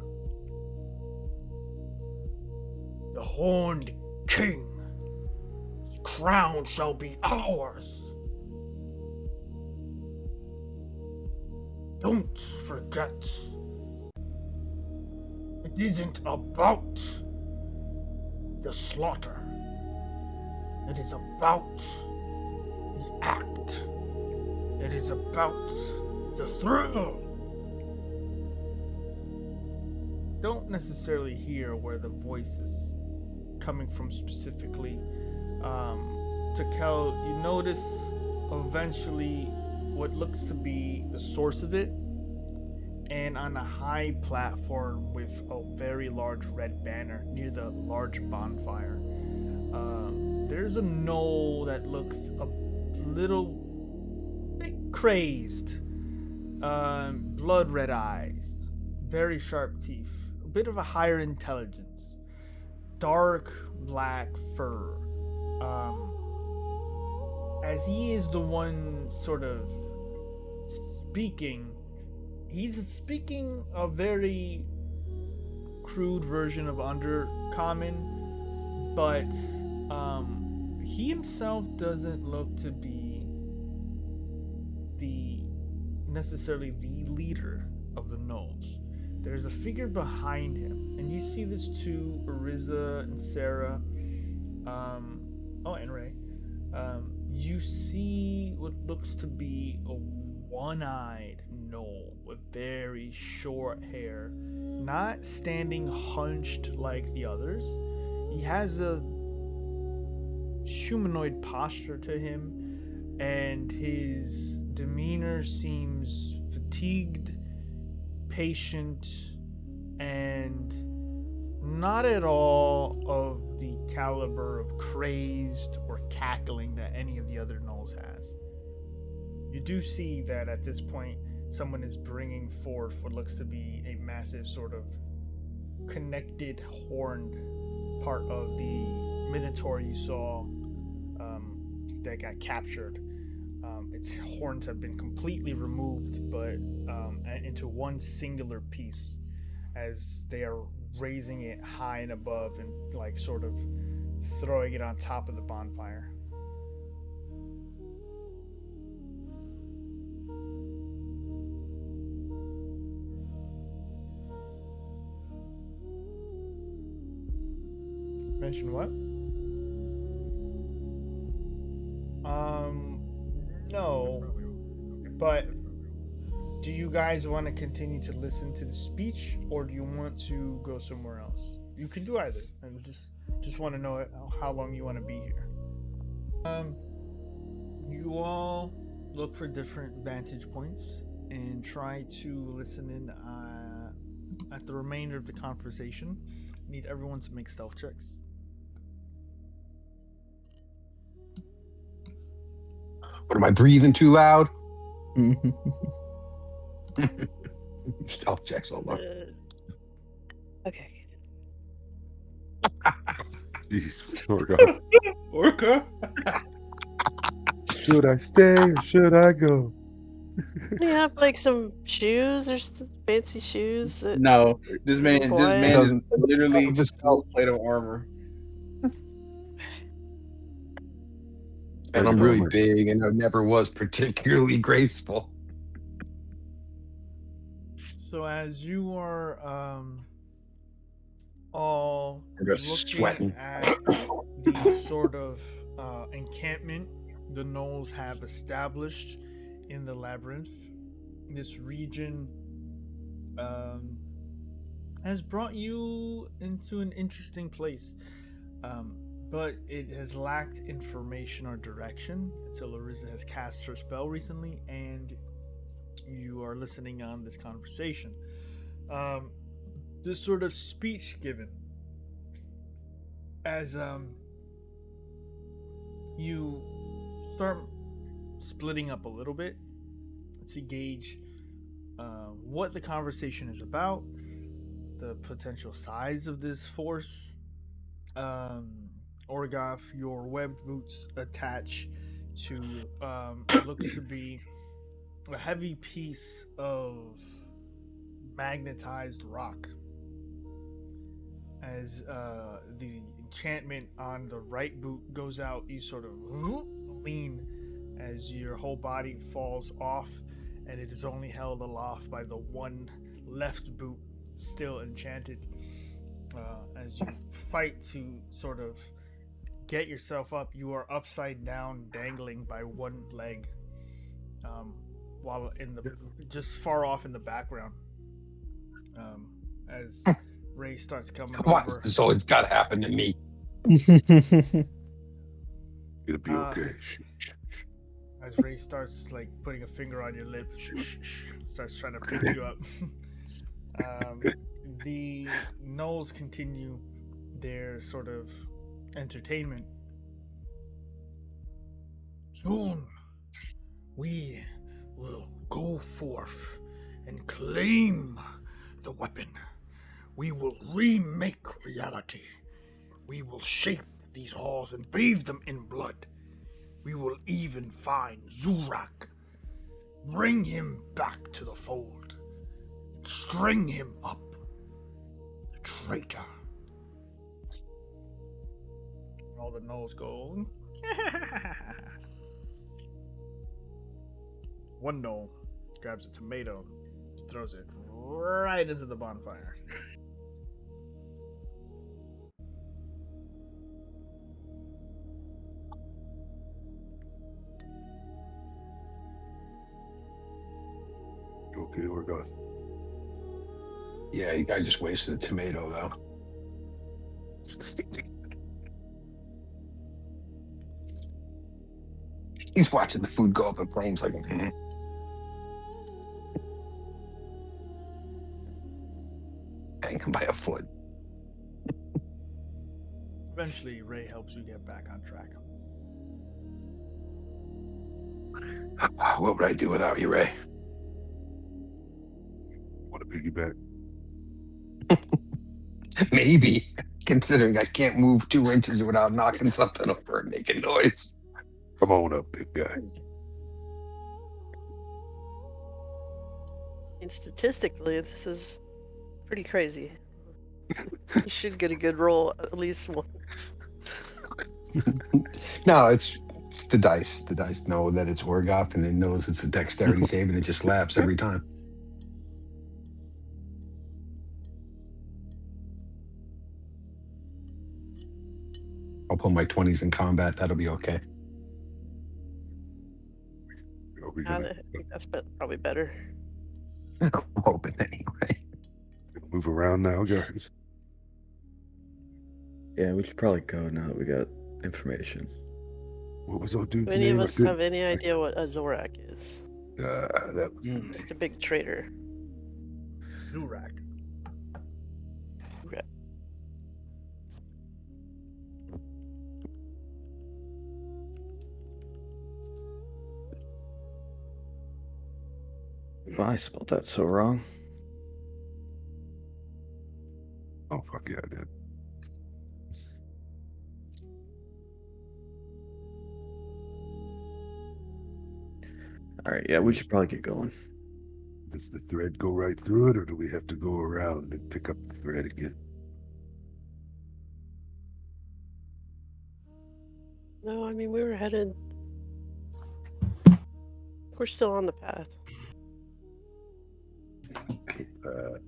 the horned king. His crown shall be ours. Don't forget, it isn't about the slaughter. It is about the act. It is about the thrill. Don't necessarily hear where the voice is coming from specifically. Takel, you notice eventually what looks to be the source of it, and on a high platform with a very large red banner near the large bonfire, there's a gnoll that looks a little bit crazed. Blood red eyes, very sharp teeth, a bit of a higher intelligence, dark black fur. As he is the one sort of speaking, he's speaking a very crude version of undercommon, but he himself doesn't look to be necessarily the leader of the gnolls. There's a figure behind him, and you see this too, Ariza and Sarah, and Ray. You see what looks to be a one-eyed gnoll with very short hair, not standing hunched like the others. He has a humanoid posture to him, and his demeanor seems fatigued, patient, and not at all of the caliber of crazed or cackling that any of the other gnolls has. You do see that at this point someone is bringing forth what looks to be a massive sort of connected horned part of the minotaur you saw that got captured. Its horns have been completely removed, but into one singular piece, as they are raising it high and above and like sort of throwing it on top of the bonfire. Mention what? No. But do you guys want to continue to listen to the speech, or do you want to go somewhere else? You can do either. I just want to know how long you want to be here. You all look for different vantage points and try to listen in at the remainder of the conversation. I need everyone to make stealth checks. What, am I breathing too loud? Stealth checks all up. Okay. Jeez, Orgoth. Orca. Should I stay or should I go? Do you have like some shoes or fancy shoes that No, this man is Doesn't literally this full plate of armor. and I'm really big and I never was particularly graceful. So as you are all I'm just looking sweating. at the sort of encampment the gnolls have established in the labyrinth, this region has brought you into an interesting place, but it has lacked information or direction until Arisa has cast her spell recently, and you are listening on this conversation. This sort of speech given as you start splitting up a little bit to gauge what the conversation is about, the potential size of this force. Orgoth, your webbed boots attach to what looks to be a heavy piece of magnetized rock. As the enchantment on the right boot goes out, you sort of lean as your whole body falls off, and it is only held aloft by the one left boot still enchanted. As you fight to sort of get yourself up, you are upside down, dangling by one leg, while in the just far off in the background. As Ray starts coming Why over. does this always gotta happen to me? It'll be okay. As Ray starts like putting a finger on your lip, starts trying to pick you up. The gnolls continue their sort of entertainment. Soon we will go forth and claim the weapon. We will remake reality. We will shape these halls and bathe them in blood. We will even find Zzuh'Rak. Bring him back to the fold. String him up. The traitor. All the gnolls go. One gnoll grabs a tomato, throws it right into the bonfire. Okay, Orgoth. Yeah, you guy just wasted a tomato though. He's watching the food go up in flames like hang him by a foot. Eventually, Ray helps you get back on track. What would I do without you, Ray? Want to piggyback? Maybe, considering I can't move 2 inches without knocking something over and making noise. Come on up, big guy. And statistically, this is pretty crazy. You should get a good roll at least once. No, it's the dice. The dice know that it's Orgoth, and it knows it's a dexterity save, and it just laughs every time. I'll pull my 20s in combat. That'll be okay. Are we I gonna think that's probably better. I'm hoping anyway. move around now, guys? Yeah, we should probably go now that we got information. What was our dude's Do any name? of us have any idea what a Zzuh'Rak is? That was the Just a big traitor. Zzuh'Rak. Okay. I spelled that so wrong. Yeah, I did. All right, yeah, we should probably get going. Does the thread go right through it, or do we have to go around and pick up the thread again? No, I mean, we were headed. We're still on the path. What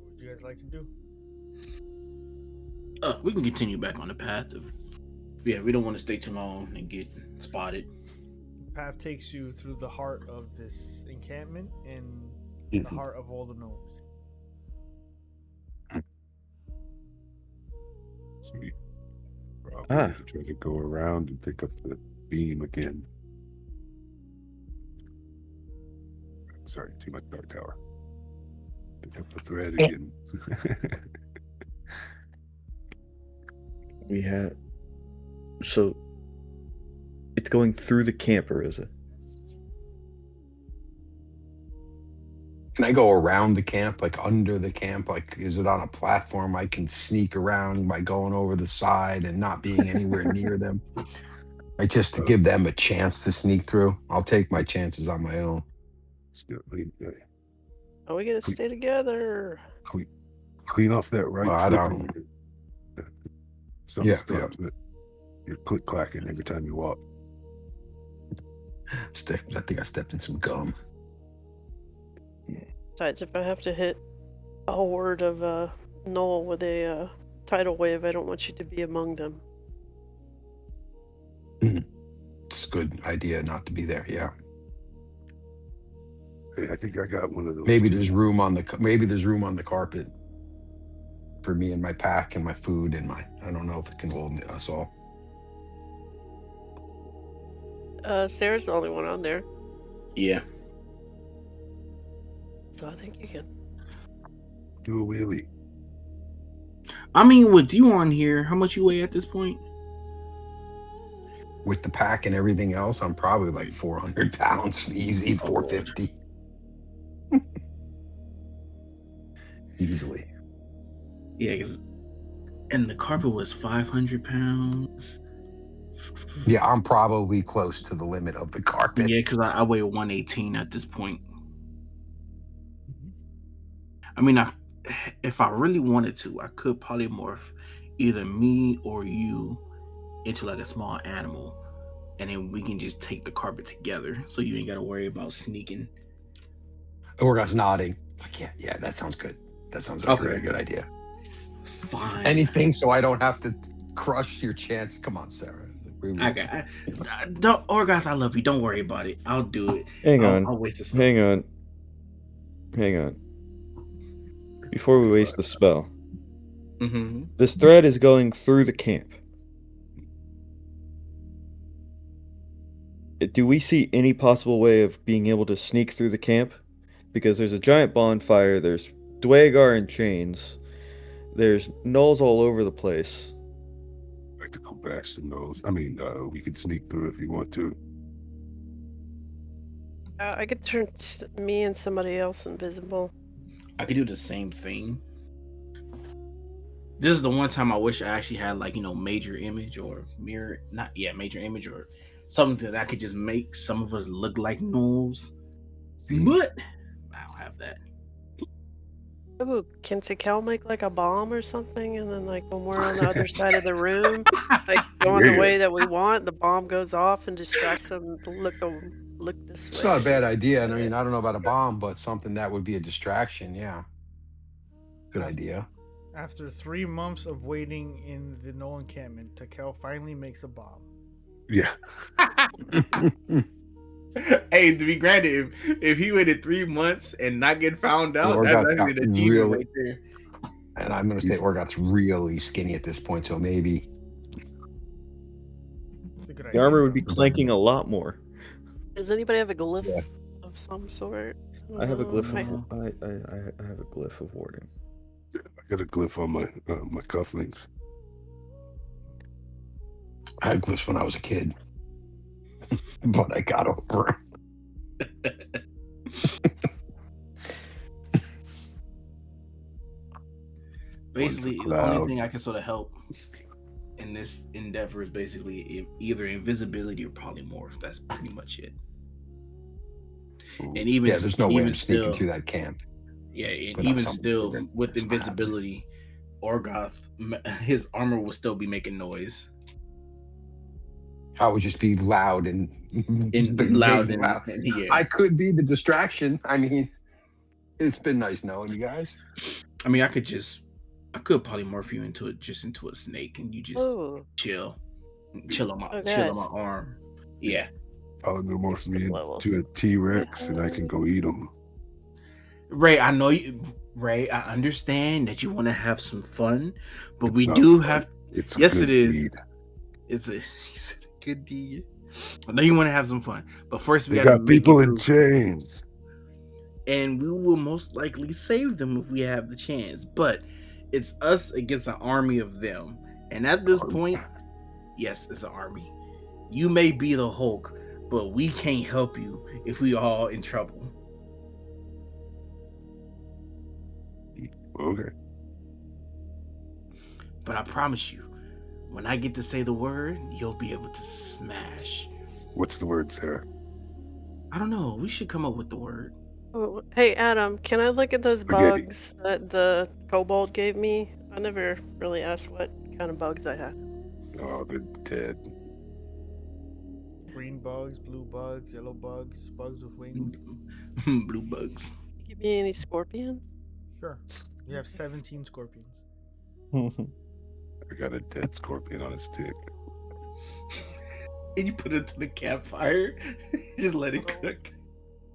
would you guys like to do? We can continue back on the path. We don't want to stay too long and get spotted. The path takes you through the heart of this encampment and the heart of all the gnomes. Sweet. We have to try to go around and pick up the beam again. Sorry, too much Dark Tower. Pick up the thread again. We had. So. It's going through the camper, is it? Can I go around the camp, like under the camp? Like, is it on a platform I can sneak around by going over the side and not being anywhere near them? Like, just to give them a chance to sneak through. I'll take my chances on my own. Are we gonna stay together? Clean off that right Well, I slipper. don't- Something Yeah, stuck to it. You're click clacking every time you walk. I think I stepped in some gum. Besides, if I have to hit a horde of Null with a tidal wave, I don't want you to be among them. It's a good idea not to be there. Yeah. Hey, I think I got one of those. Maybe too. there's room on the carpet for me and my pack and my food and I don't know if it can hold us all. Sarah's the only one on there, Yeah. so I think you can. Do a wheelie. I mean, with you on here, how much you weigh at this point? With the pack and everything else, I'm probably like 400 pounds. Easy, 450. Easily. Yeah, and the carpet was 500 pounds. Yeah, I'm probably close to the limit of the carpet. Yeah, because I weigh 118 at this point. I mean, if I really wanted to, I could polymorph either me or you into like a small animal, and then we can just take the carpet together, so you ain't got to worry about sneaking. Orga's nodding. Like, yeah, that sounds good. That sounds like a really good idea. Fine. Anything so I don't have to crush your chance. Come on, Sarah. Don't, Orgoth, I love you. Don't worry about it. I'll do it. I'll waste the spell. Hang on. Before we waste the spell, Mm-hmm. this thread is going through the camp. Do we see any possible way of being able to sneak through the camp? Because there's a giant bonfire, there's Dwagar in chains, there's gnolls all over the place. Like to go back some those. I mean, we could sneak through if you want to. I could turn me and somebody else invisible. I could do the same thing. This is the one time I wish I actually had major image or major image or something that I could just make some of us look like gnolls. But I don't have that. Ooh, can Tikel make like a bomb or something, and then like when we're on the other side of the room, like going the way that we want, the bomb goes off and distracts them to look this way. It's not a bad idea. I mean, I don't know about a bomb, but something that would be a distraction. Yeah. Good idea. After 3 months of waiting in the Null encampment, Takel finally makes a bomb. Yeah. Hey, to be granted, if he waited 3 months and not get found out, that's actually an achievement right there. And I'm going to say Orgoth's really skinny at this point, so maybe. The armor would be clanking a lot more. Does anybody have a glyph of some sort? I have a glyph of I have a glyph of warding. I got a glyph on my cufflinks. I had glyphs when I was a kid, but I got over it. Basically, the cloud. only thing I can sort of help in this endeavor is basically either invisibility or polymorph. That's pretty much it. Ooh. And even Yeah, there's no way even I'm sneaking still, through that camp. yeah, and without even something still figured with it's not happening. invisibility, Orgoth, his armor will still be making noise. I would just be loud and Loud vague and loud. yeah. I could be the distraction. I mean, it's been nice knowing you guys. I mean, I could polymorph you into a snake, and you just Oh, chill on my guys. arm. Yeah. Polymorph me Level into a 6. T-Rex, and I can go eat them. Ray, I know you. Ray, I understand that you want to have some fun, but It's we not do fun. have. It's a Yes, good it is. deed. It's a good deed. I know you want to have some fun, but first we They gotta got make people it in through. chains. And we will most likely save them if we have the chance. But it's us against an army of them, and at this point, yes, it's an army. You may be the Hulk, but we can't help you if we all in trouble. Okay. But I promise you, when I get to say the word, you'll be able to smash. What's the word, Sarah? I don't know. We should come up with the word. Oh, hey, Adam, can I look at those Spaghetti. bugs that the kobold gave me? I never really asked what kind of bugs I had. Oh, they're dead. Green bugs, blue bugs, yellow bugs, bugs with wings. Blue bugs. Give me any scorpions? Sure. You have 17 scorpions. I got a dead scorpion on a stick. And you put it to the campfire. Just let it cook.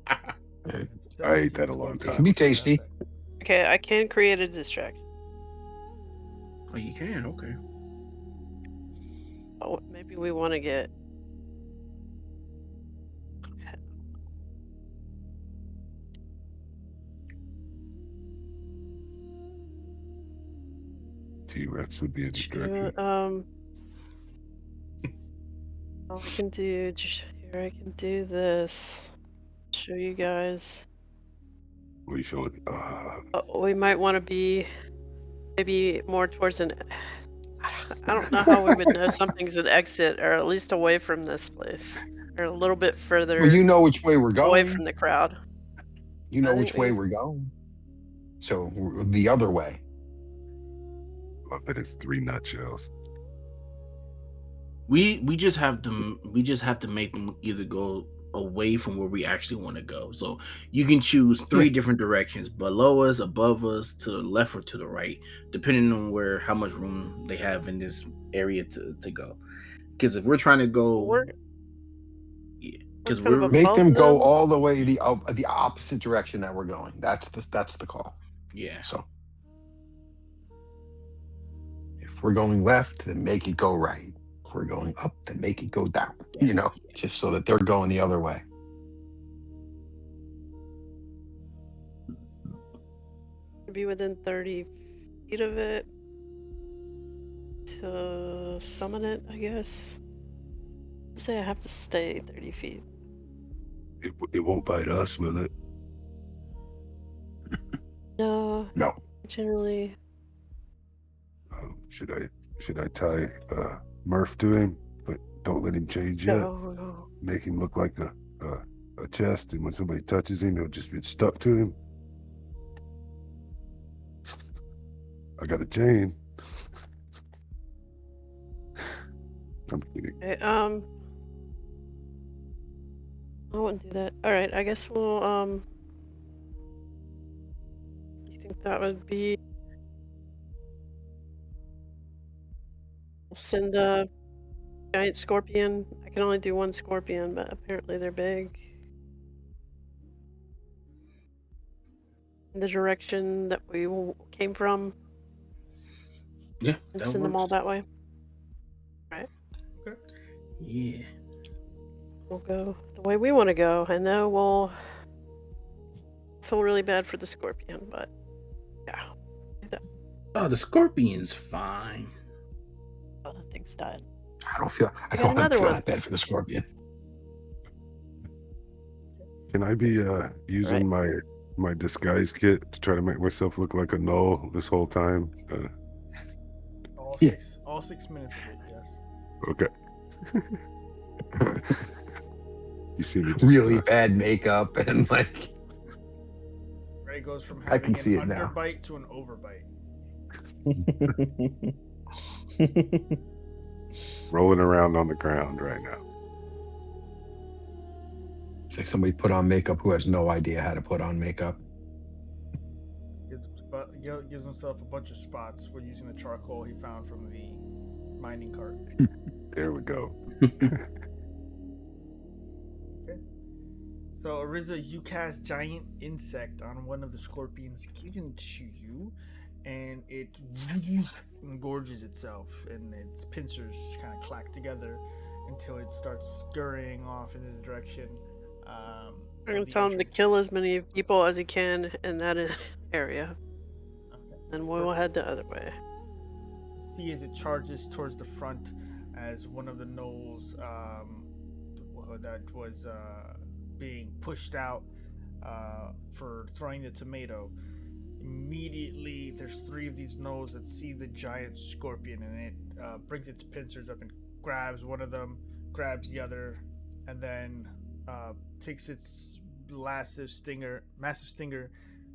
I ate that a long It time. can be tasty. Okay, I can create a distraction. Oh, you can? Okay. Oh, maybe we want to get. T-Rex would be a distraction. I can do here. I can do this. Show you guys. What are you showing? We might want to be maybe more towards an. I don't know how we would know something's an exit, or at least away from this place, or a little bit further Well, you know which way we're away going. from the crowd. You know I which think way we- we're going. So the other way. I bet it's 3 nutshells. We just have to make them either go away from where we actually want to go. So you can choose 3 different directions: below us, above us, to the left, or to the right, depending on how much room they have in this area to go. Because if we're trying to go, because kind of we're Make above them go them. all the way the opposite direction that we're going. That's the call. yeah. So if we're going left, then make it go right. If we're going up, then make it go down. You know, just so that they're going the other way. Be within 30 feet of it to summon it, I guess. Let's say I have to stay 30 feet. It won't bite us, will it? No, No. generally. Should I tie Murph to him, but don't let him change yet? No. Make him look like a chest, and when somebody touches him, he'll just be stuck to him. I got a chain. I'm kidding. Okay, I wouldn't do that. All right, I guess we'll You think that would be? We'll send a giant scorpion. I can only do 1 scorpion, but apparently they're big. In the direction that we came from. Yeah. And That send them all works. that way. Right. Yeah. We'll go the way we want to go. I know we'll feel really bad for the scorpion, but yeah. Oh, the scorpion's fine. Oh, that thing's dead. I don't got another feel one. that bad for the scorpion. Can I be using my disguise kit to try to make myself look like a gnoll this whole time? Yeah. All 6 minutes of it, yes. Okay. You see me just Really bad makeup and like Ray goes from I can having see an it now. underbite to an overbite. rolling around on the ground right now. It's like somebody put on makeup who has no idea how to put on makeup. Gives himself a bunch of spots. We're using the charcoal he found from the mining cart. There we go. Okay. So, Ariza, you cast giant insect on one of the scorpions given to you, and it engorges itself, and its pincers kind of clack together until it starts scurrying off in the direction. We're gonna tell him to kill as many people as he can in that area, Okay. and we will head the other way. See as it charges towards the front, as one of the gnolls that was being pushed out for throwing the tomato. Immediately, there's 3 of these gnolls that see the giant scorpion, and it brings its pincers up and grabs one of them, grabs the other, and then takes its massive stinger,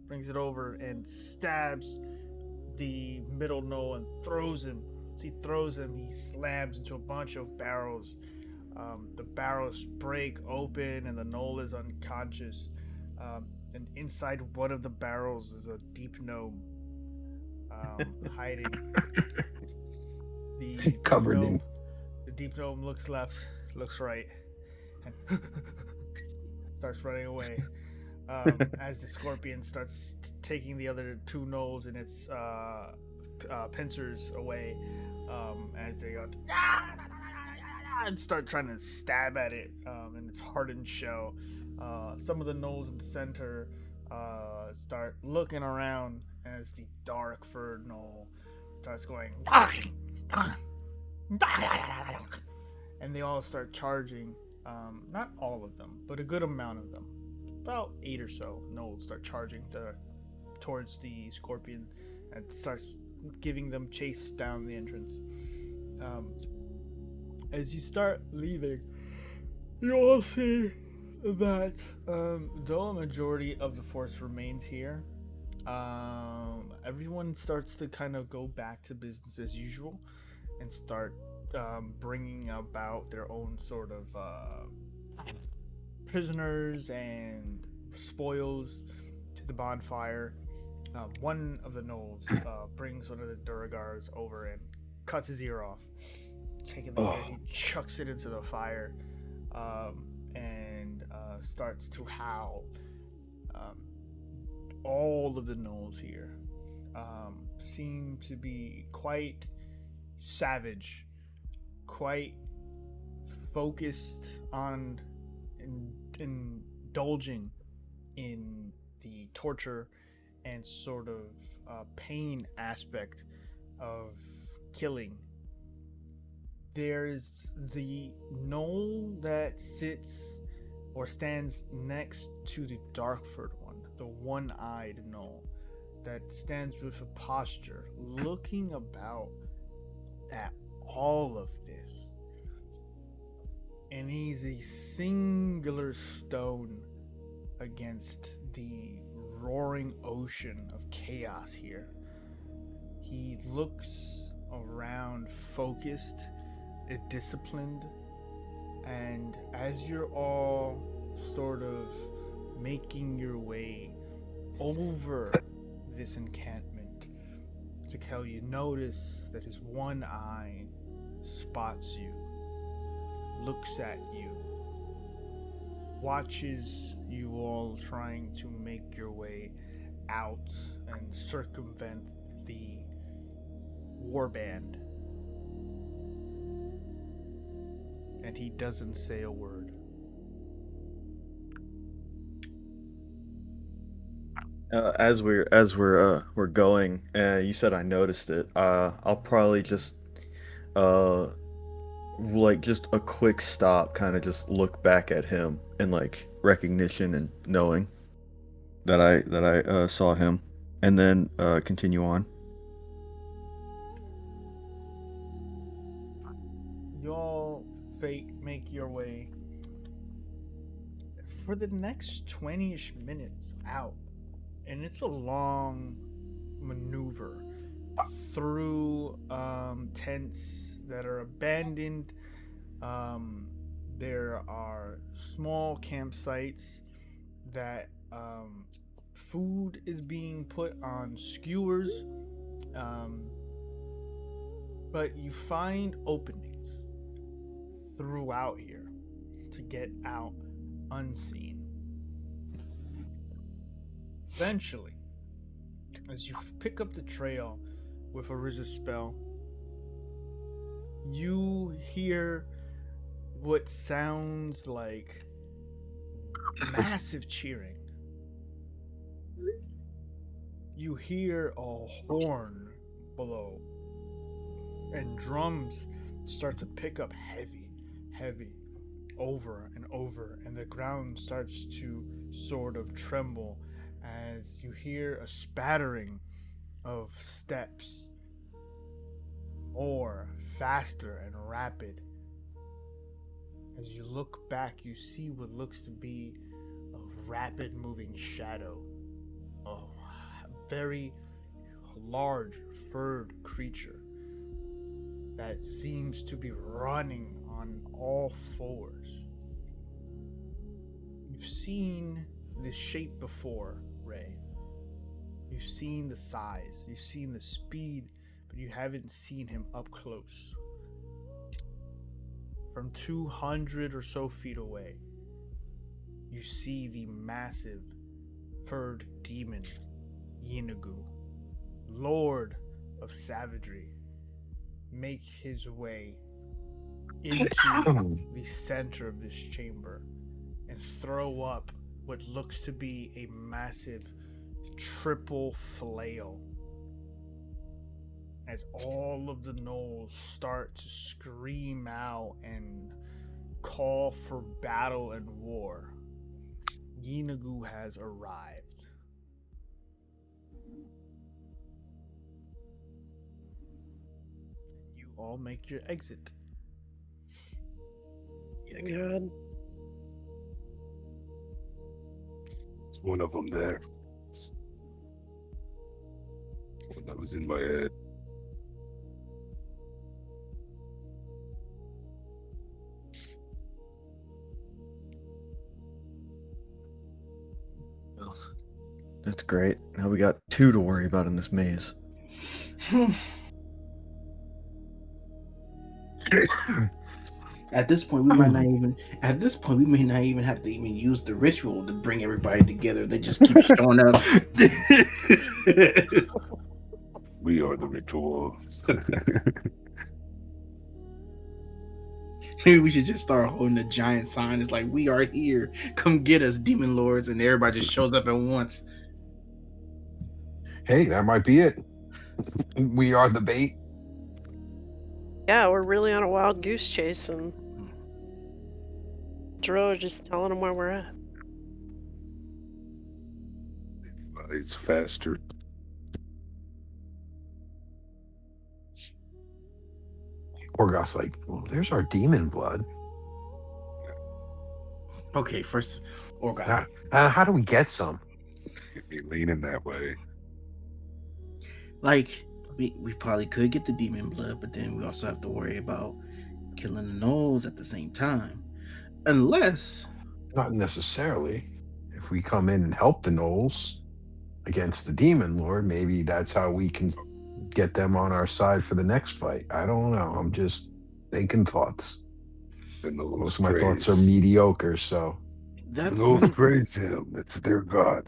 brings it over and stabs the middle gnoll and throws him. As he throws him, he slams into a bunch of barrels. The barrels break open and the gnoll is unconscious. And inside one of the barrels is a deep gnome hiding. The Covered deep in- gnome, the deep gnome looks left, looks right, and starts running away. As the scorpion starts taking the other 2 gnolls and its pincers away, as they go and start trying to stab at it in its hardened shell. Some of the gnolls in the center start looking around as the dark furred gnoll starts going, and they all start charging. Not all of them, but a good amount of them. About 8 or so gnolls start charging towards the scorpion and starts giving them chase down the entrance. As you start leaving, you all see that though a majority of the force remains here, everyone starts to kind of go back to business as usual and start bringing about their own sort of prisoners and spoils to the bonfire. One of the gnolls brings one of the Duragars over and cuts his ear off. Taking the ear, he chucks it into the fire and starts to howl. All of the gnolls here seem to be quite savage, quite focused on indulging in the torture and sort of pain aspect of killing. There's the gnoll that sits or stands next to the dark-furred one, the one-eyed gnoll that stands with a posture, looking about at all of this. And he's a singular stone against the roaring ocean of chaos here. He looks around focused, disciplined, and as you're all sort of making your way over this encampment, Zakel, you notice that his one eye spots you, looks at you, watches you all trying to make your way out and circumvent the warband. And he doesn't say a word. As we're going, you said I noticed it. I'll probably just like just a quick stop, kind of just look back at him and like recognition and knowing that I saw him, and then continue on. Y'all make your way for the next 20-ish minutes out, and it's a long maneuver through tents that are abandoned. There are small campsites that food is being put on skewers, but you find openings throughout here to get out unseen. Eventually, as you pick up the trail with a resist spell, you hear what sounds like massive cheering. You hear a horn blow, and drums start to pick up heavy, over and over, and the ground starts to sort of tremble as you hear a spattering of steps, more faster and rapid. As you look back, you see what looks to be a rapid moving shadow, a very large furred creature that seems to be running on all fours. You've seen this shape before, Ray. You've seen the size, you've seen the speed, but you haven't seen him up close. From 200 or so feet away, you see the massive furred demon Yinagu, Lord of Savagery, make his way into the center of this chamber and throw up what looks to be a massive triple flail as all of the gnolls start to scream out and call for battle and war. Yinagu has arrived. You all make your exit. God. There's one of them there. One that was in my head. That's great. Now we got 2 to worry about in this maze. At this point, we might not even. At this point, we may not even have to even use the ritual to bring everybody together. They just keep showing up. We are the ritual. Maybe we should just start holding a giant sign. It's like, we are here. Come get us, demon lords, and everybody just shows up at once. Hey, that might be it. We are the bait. Yeah, we're really on a wild goose chase, and Dro is just telling them where we're at. It's faster. Orgoth's like, well, there's our demon blood. Okay, first, Orgoth. How do we get some? Get me leaning that way. Like, we probably could get the demon blood, but then we also have to worry about killing the gnolls at the same time. Unless... Not necessarily. If we come in and help the gnolls against the demon lord, maybe that's how we can get them on our side for the next fight. I don't know. I'm just thinking thoughts. Most of my thoughts are mediocre, so... The gnolls praise him. That's their god.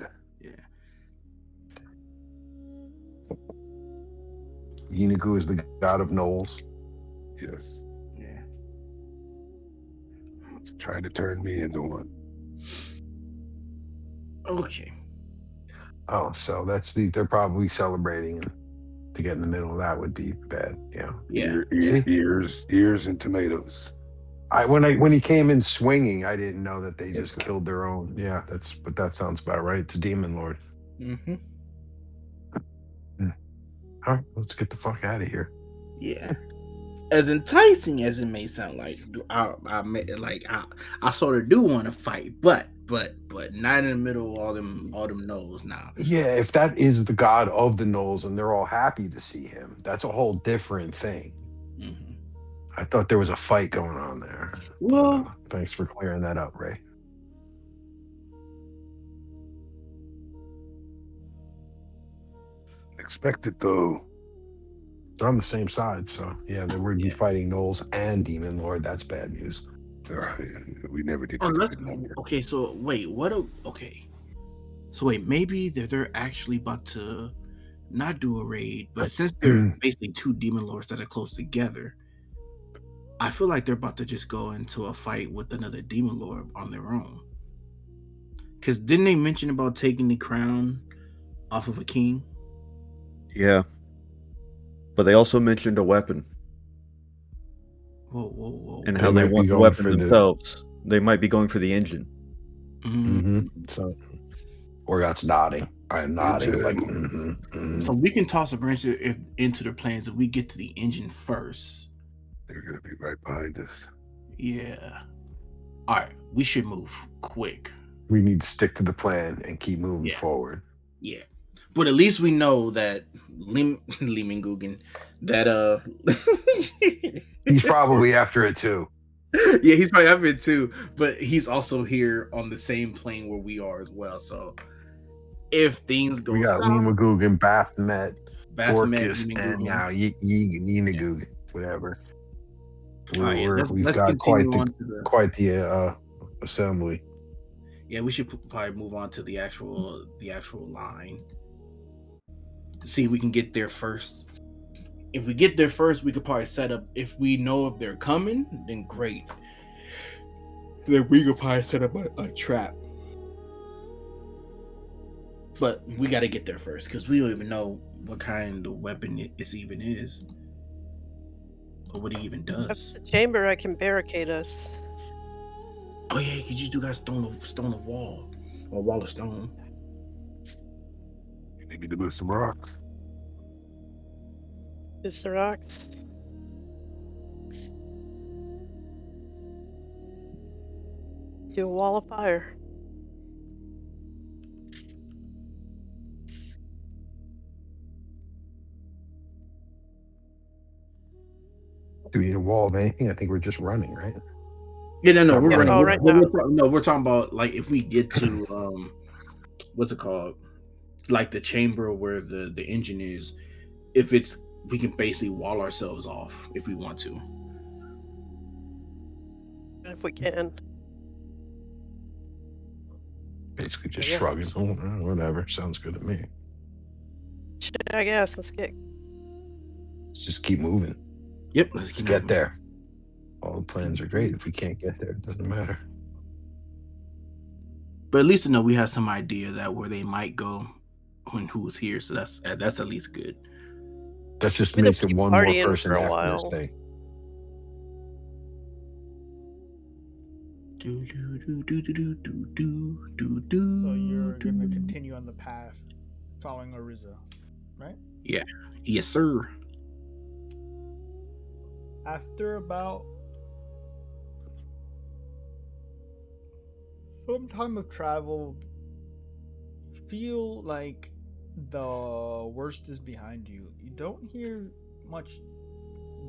Yinagu is the god of gnolls. Yes. Yeah. He's trying to turn me into one. Okay. Oh, so they're probably celebrating him. to get in the middle of that would be bad. Yeah. Yeah. Ears and tomatoes. When he came in swinging, I didn't know that they just Exactly. killed their own. Yeah, but that sounds about right. It's a demon lord. Mm-hmm. All right, let's get the fuck out of here. Yeah. As enticing as it may sound, like I sort of do want to fight, but not in the middle of all them gnolls now. Yeah, if that is the god of the gnolls and they're all happy to see him, that's a whole different thing. Mm-hmm. I thought there was a fight going on there. Well, Thanks for clearing that up, Ray. Expected though. They're on the same side, so yeah, they would be fighting gnolls and demon lord. That's bad news. We never did. Okay, so wait, so wait, maybe they're actually about to not do a raid, but since they're basically two demon lords that are close together, I feel like they're about to just go into a fight with another demon lord on their own. Because didn't they mention about taking the crown off of a king? Yeah. But they also mentioned a weapon. Whoa. And They how they might be want the going weapon for the- themselves. They might be going for the engine. So, Orgot's nodding. I'm nodding like. So we can toss a branch into their plans if we get to the engine first. They're gonna be right behind us. Yeah. All right, we should move quick. We need to stick to the plan and keep moving forward. Yeah, but at least we know that Limingugin, that he's probably after it too. Yeah, he's probably after it too. But he's also here on the same plane where we are as well. So if things go, we got Limingugin, Baphomet, Orcus, and now Yeenagug, whatever. We've got quite the assembly. Yeah, we should probably move on to the actual line. See if we can get there first. If we get there first, we could probably set up. If we know if they're coming, then great. Then we could probably set up a trap. But we got to get there first because we don't even know what kind of weapon it even is, or what it even does. That's the chamber. I can barricade us. Oh yeah, because you do got stone a wall, or a wall of stone. You need to move some rocks. Is the rocks? Do a wall of fire. Do we need a wall of anything? I think we're just running, right? Yeah, no, we're running. Right now. We're talking about like if we get to what's it called? Like the chamber where the engine is. If it's, we can basically wall ourselves off if we want to. If we can. Basically just shrugging. Oh, whatever. Sounds good to me. I guess. Let's just keep moving. Yep, let's get there. All the plans are great. If we can't get there, it doesn't matter. But at least to know we have some idea that where they might go when who's here. So that's at least good. That's just makes it one more person after while. this thing. So you're gonna continue on the path following Oriza, right? Yeah. Yes, sir. After about some time of travel, feel like the worst is behind you. You don't hear much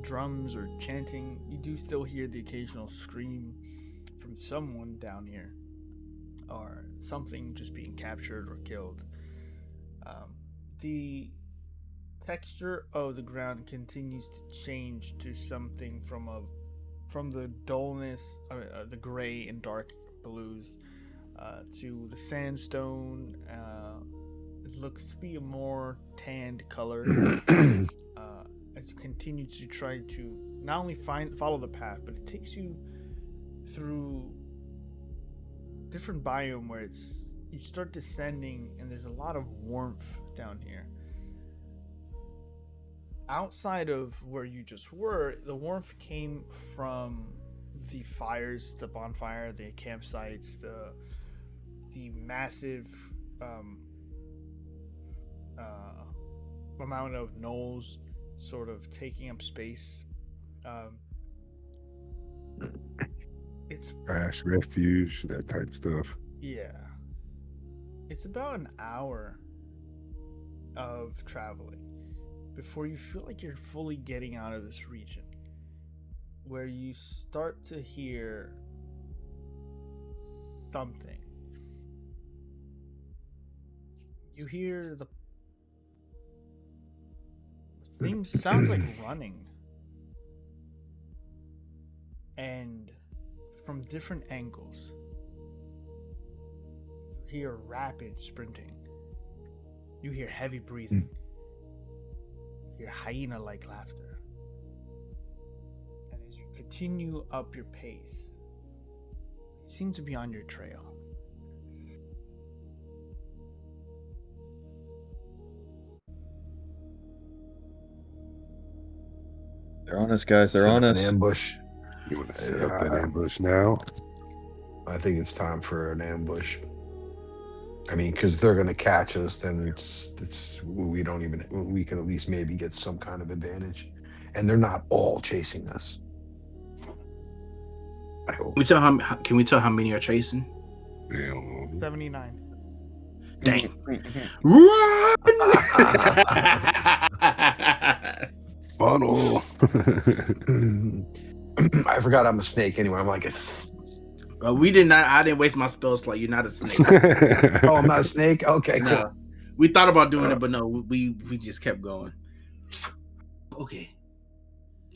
drums or chanting. You do still hear the occasional scream from someone down here, or something just being captured or killed. The texture of the ground continues to change to something from the dullness, the gray and dark blues, to the sandstone. It looks to be a more tanned color. As you continue to try to not only follow the path, but it takes you through different biome where you start descending and there's a lot of warmth down here. outside of where you just were, the warmth came from the fires, the bonfire, the campsites, the massive amount of gnolls sort of taking up space. It's Trash, refuge, that type of stuff. yeah. It's about an hour of traveling before you feel like you're fully getting out of this region, where you start to hear something. You hear the thing sounds like running, and from different angles you hear rapid sprinting. You hear heavy breathing. You hear hyena-like laughter. And as you continue up your pace, it seems to be on your trail. They're on us, guys. They're Set on up us. an ambush. You want to set up that ambush now? I think it's time for an ambush. I mean, because they're going to catch us, then we can at least maybe get some kind of advantage, and they're not all chasing us. I hope. Can we tell how many are chasing? Damn. 79. Dang. Run! Funnel. I forgot I'm a snake anyway. I'm like, We did not. I didn't waste my spell slot. You're not a snake. oh, I'm not a snake. Okay, cool. No. We thought about doing it, but no, we just kept going. Okay.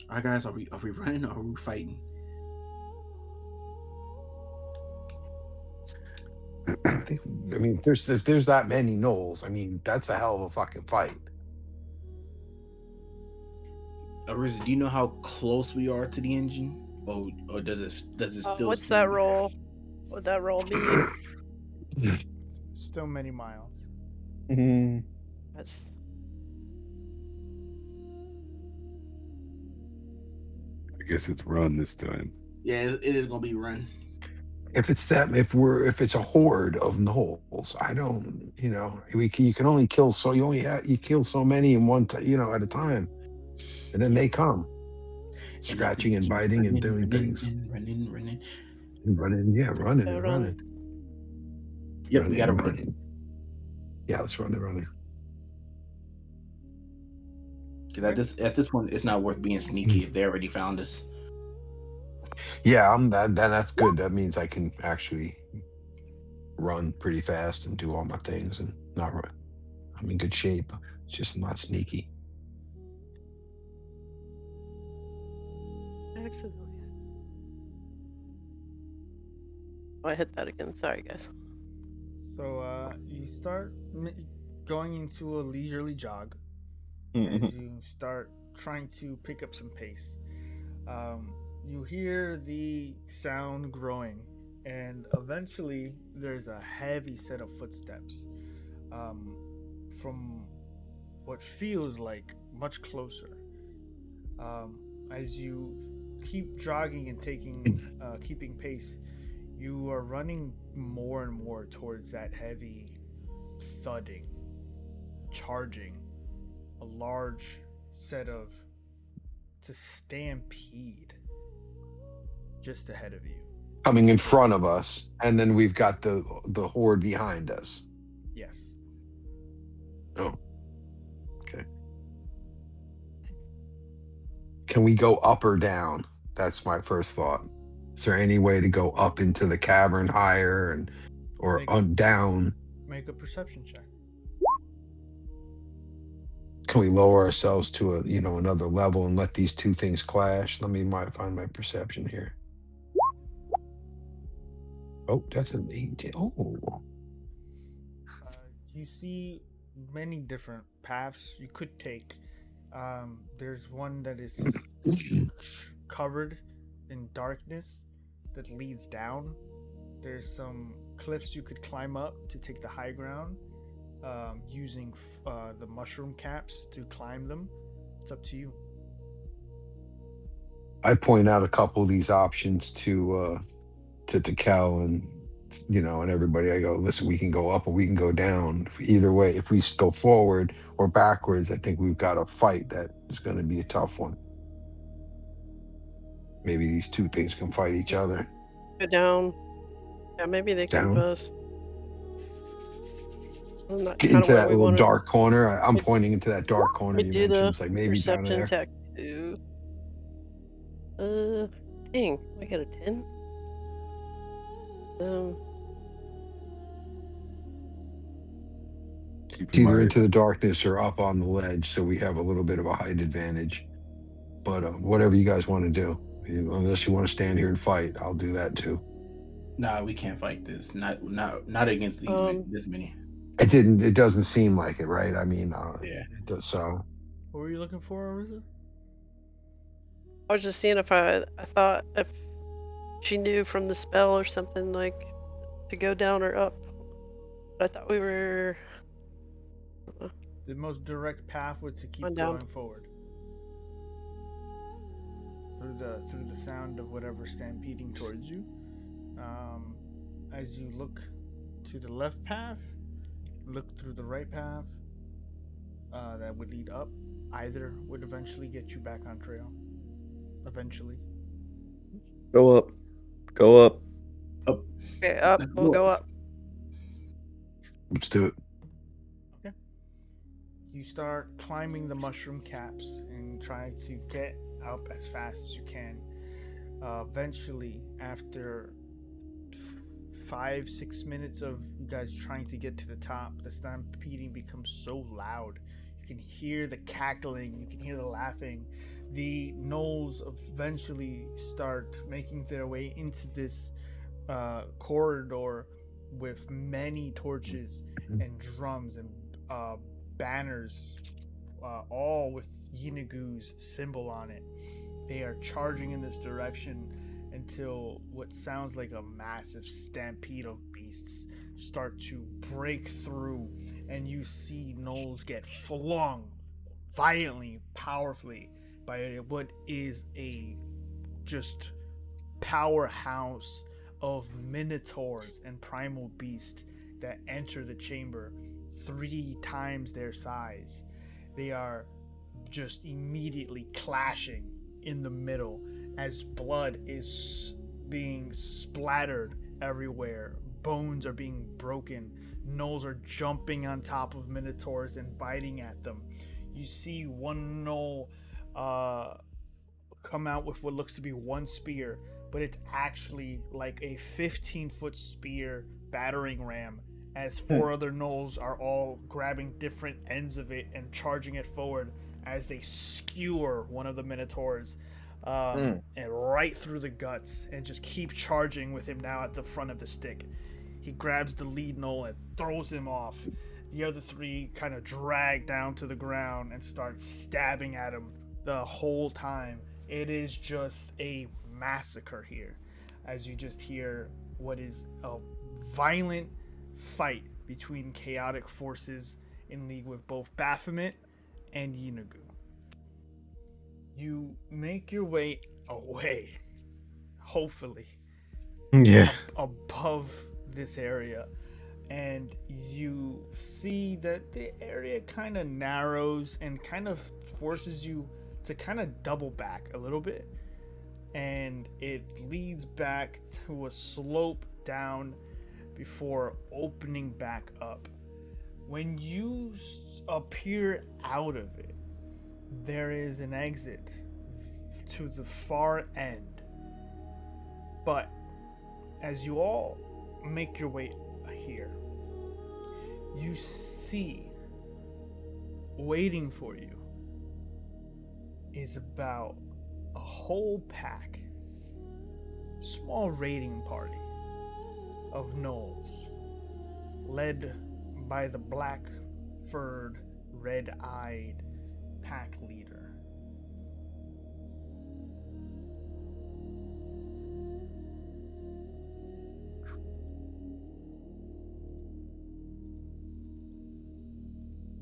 All right, guys, are we running or are we fighting? I mean, if there's that many gnolls, I mean, that's a hell of a fucking fight. Arisa, do you know how close we are to the engine, or does it still? What's that roll? Would that roll be? Still many miles. That's I guess it's run this time. Yeah, it is gonna be run. If it's a horde of gnolls, I don't, you can only kill you kill so many in one at a time, and then they come, scratching and biting and doing things. Running. Running. Yep, we gotta run. Yeah, let's run. Because at this point, it's not worth being sneaky if they already found us. Yeah, that's good. That means I can actually run pretty fast and do all my things and not run. I'm in good shape. It's just not sneaky. accidentally. Oh, I hit that again. Sorry, guys. So you start going into a leisurely jog as you start trying to pick up some pace. You hear the sound growing, and eventually there's a heavy set of footsteps from what feels like much closer. As you keep jogging and keeping pace, you are running more and more towards that heavy thudding, charging, a large set of to stampede just ahead of you. Coming in front of us, and then we've got the horde behind us. Yes. Oh. Okay. Can we go up or down? That's my first thought. Is there any way to go up into the cavern higher or down? Make a perception check. Can we lower ourselves to another level and let these two things clash? Let me find my perception here. Oh, that's an 18. Oh. You see many different paths you could take. There's one that is covered in darkness that leads down. There's some cliffs you could climb up to take the high ground, using the mushroom caps to climb them. It's up to you. I point out a couple of these options to Cal and and everybody. I go, listen, we can go up or we can go down. Either way, if we go forward or backwards, I think we've got a fight that is going to be a tough one. Maybe these two things can fight each other. Go down. Yeah, maybe they can Down. both. Isn't that Get kind of into where that we little want to? dark corner. I'm We, pointing into that dark corner we you do mentioned. the It's like maybe down perception there. check too. Dang, I got a 10. Keep It's in either mind, into the darkness or up on the ledge, so we have a little bit of a height advantage. But whatever you guys want to do, unless you want to stand here and fight, I'll do that too. Nah, we can't fight this. Not against these this many. It doesn't seem like it, right? I mean, Yeah. it does, so. What were you looking for, Arisa? I was just seeing if I thought if she knew from the spell or something like to go down or up. But I thought we were. The most direct path was to keep Going down. going forward. Through the sound of whatever stampeding towards you. As you look to the left path, look through the right path, that would lead up. Either would eventually get you back on trail. Eventually. Go up. Go up. Okay, up. We'll go up. Let's do it. Okay. You start climbing the mushroom caps and try to get up as fast as you can. Eventually, after 5-6 minutes of you guys trying to get to the top, the stampeding becomes so loud. You can hear the cackling, you can hear the laughing. The gnolls eventually start making their way into this corridor with many torches and drums and banners, all with Yinagu's symbol on it. They are charging in this direction until what sounds like a massive stampede of beasts start to break through, and you see gnolls get flung violently, powerfully by what is a just powerhouse of minotaurs and primal beasts that enter the chamber 3 times their size. They are just immediately clashing in the middle as blood is being splattered everywhere. Bones are being broken. Gnolls are jumping on top of minotaurs and biting at them. You see one gnoll come out with what looks to be one spear, but it's actually like a 15-foot spear battering ram, as 4 other gnolls are all grabbing different ends of it and charging it forward as they skewer one of the minotaurs and right through the guts, and just keep charging with him now at the front of the stick. He grabs the lead gnoll and throws him off. The other 3 kind of drag down to the ground and start stabbing at him the whole time. It is just a massacre here, as you just hear what is a violent fight between chaotic forces in league with both Baphomet and Yinagu. You make your way away, hopefully, above this area, and you see that the area kind of narrows and kind of forces you to kind of double back a little bit, and it leads back to a slope down before opening back up. When you appear out of it, there is an exit to the far end. But as you all make your way here, you see, waiting for you is about a whole pack, small raiding party of gnolls, led by the black-furred, red-eyed pack leader.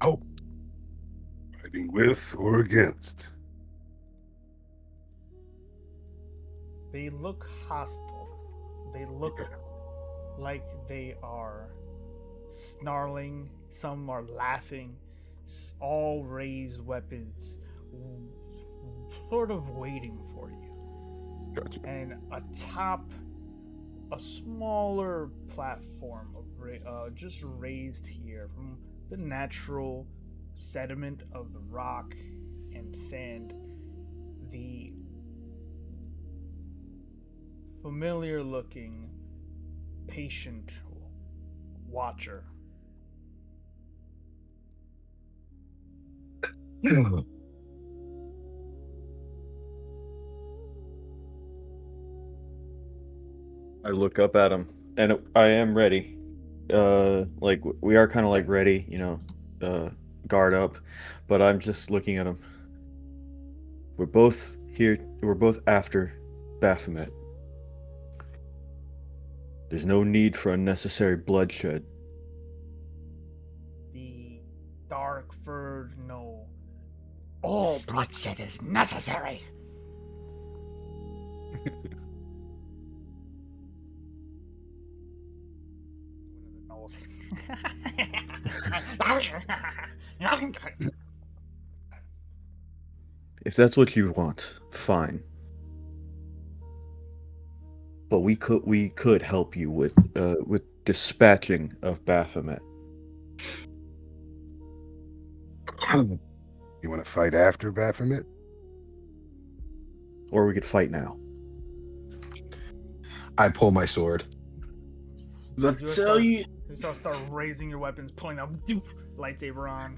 Oh, Fighting with or against? They look hostile. They look like they are snarling. Some are laughing. All raised weapons, sort of waiting for you. Gotcha. And atop a smaller platform of just raised here from the natural sediment of the rock and sand, the familiar looking patient watcher. I look up at him, and I am ready. Like we are kind of like ready, guard up, but I'm just looking at him. We're both here. We're both after Baphomet. There's no need for unnecessary bloodshed. The dark-furred no. All bloodshed is necessary. If that's what you want, fine. But we could help you with dispatching of Baphomet. You want to fight after Baphomet? Or we could fight now. I pull my sword. I tell you. You start raising your weapons, pulling up, lightsaber on.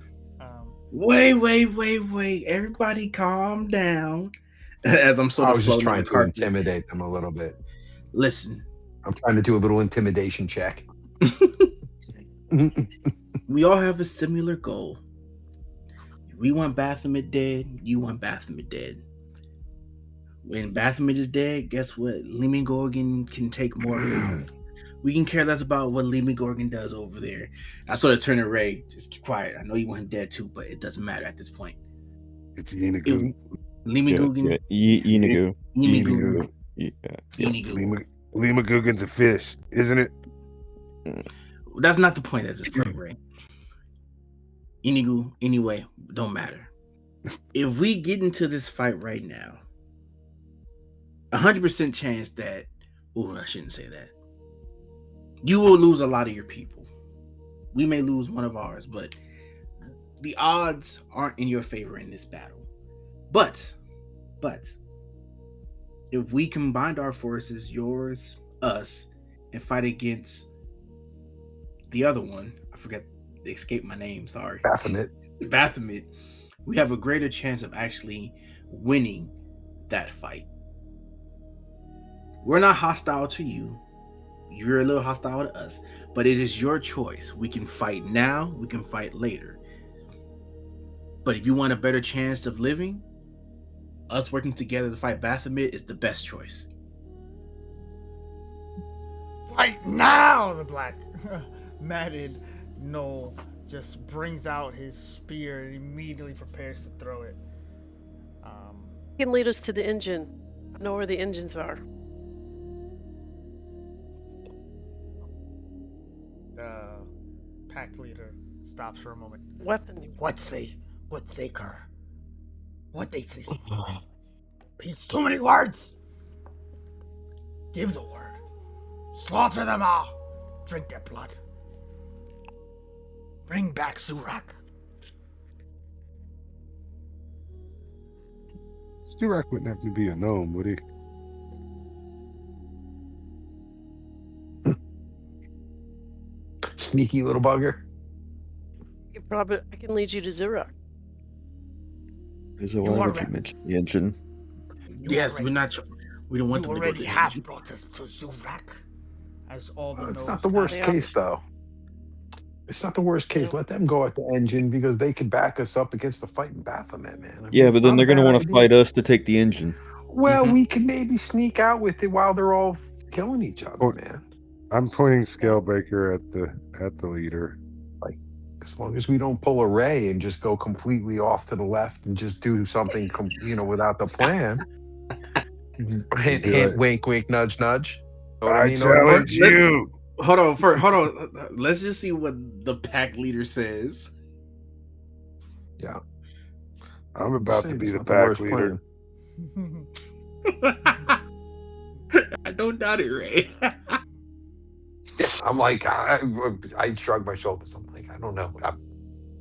Wait. Everybody calm down. As I'm sort of I was just floating on trying the to carpet. intimidate them a little bit. Listen. I'm trying to do a little intimidation check. We all have a similar goal. We want Baphomet dead. You want Baphomet dead. When Baphomet is dead, guess what? Leeming Gorgon can take more of it. We can care less about what Leeming Gorgon does over there. I sort of turn to Ray. Just keep quiet. I know you want him dead too, but it doesn't matter at this point. It's Yenigu. Leeming Gorgon. Yenigu. Yenigu. Yenigu. Lima Guggen's a fish, isn't it? That's not the point at this point, Ray. Inigu, anyway, don't matter. If we get into this fight right now, 100% chance that, I shouldn't say that. You will lose a lot of your people. We may lose one of ours, but the odds aren't in your favor in this battle. But, if we combined our forces, yours, us, and fight against the other one, I forget, escaped my name, sorry. Baphomet, we have a greater chance of actually winning that fight. We're not hostile to you. You're a little hostile to us, but it is your choice. We can fight now, we can fight later. But if you want a better chance of living, us working together to fight Baphomet is the best choice. Fight now! The black matted Knoll just brings out his spear and immediately prepares to throw it. He can lead us to the engine. I know where the engines are. The pack leader stops for a moment. Weapon. What's they cur? What they see? It's too many words. Give the word. Slaughter them all. Drink their blood. Bring back Zzuh'Rak. Zzuh'Rak wouldn't have to be a gnome, would he? Sneaky little bugger. I can lead you to Zzuh'Rak. There's a why would you mention the engine? Yes, we don't want them to go already to the have engine. brought us to Zzuh'Rak. As all the It's Knolls not the have- worst case, though. It's not the worst case. Let them go at the engine because they could back us up against the fighting Baphomet, man. I mean, Yeah, it's but then not they're a going to bad want to idea. fight us to take the engine. Well, we can maybe sneak out with it while they're all killing each other, Or- man. I'm pointing Scalebreaker at the leader. As long as we don't pull a Ray and just go completely off to the left and just do something, without the plan. Hint, Be hint, like, wink, wink, nudge, nudge. Know what I I mean? Know what I mean? challenge you. Hold on, hold on. Let's just see what the pack leader says. Yeah. I'm about to Saying be it's the not pack worst leader. plan. I don't doubt it, Ray. Yeah, I'm like, I shrug my shoulders. I'm like, I don't know.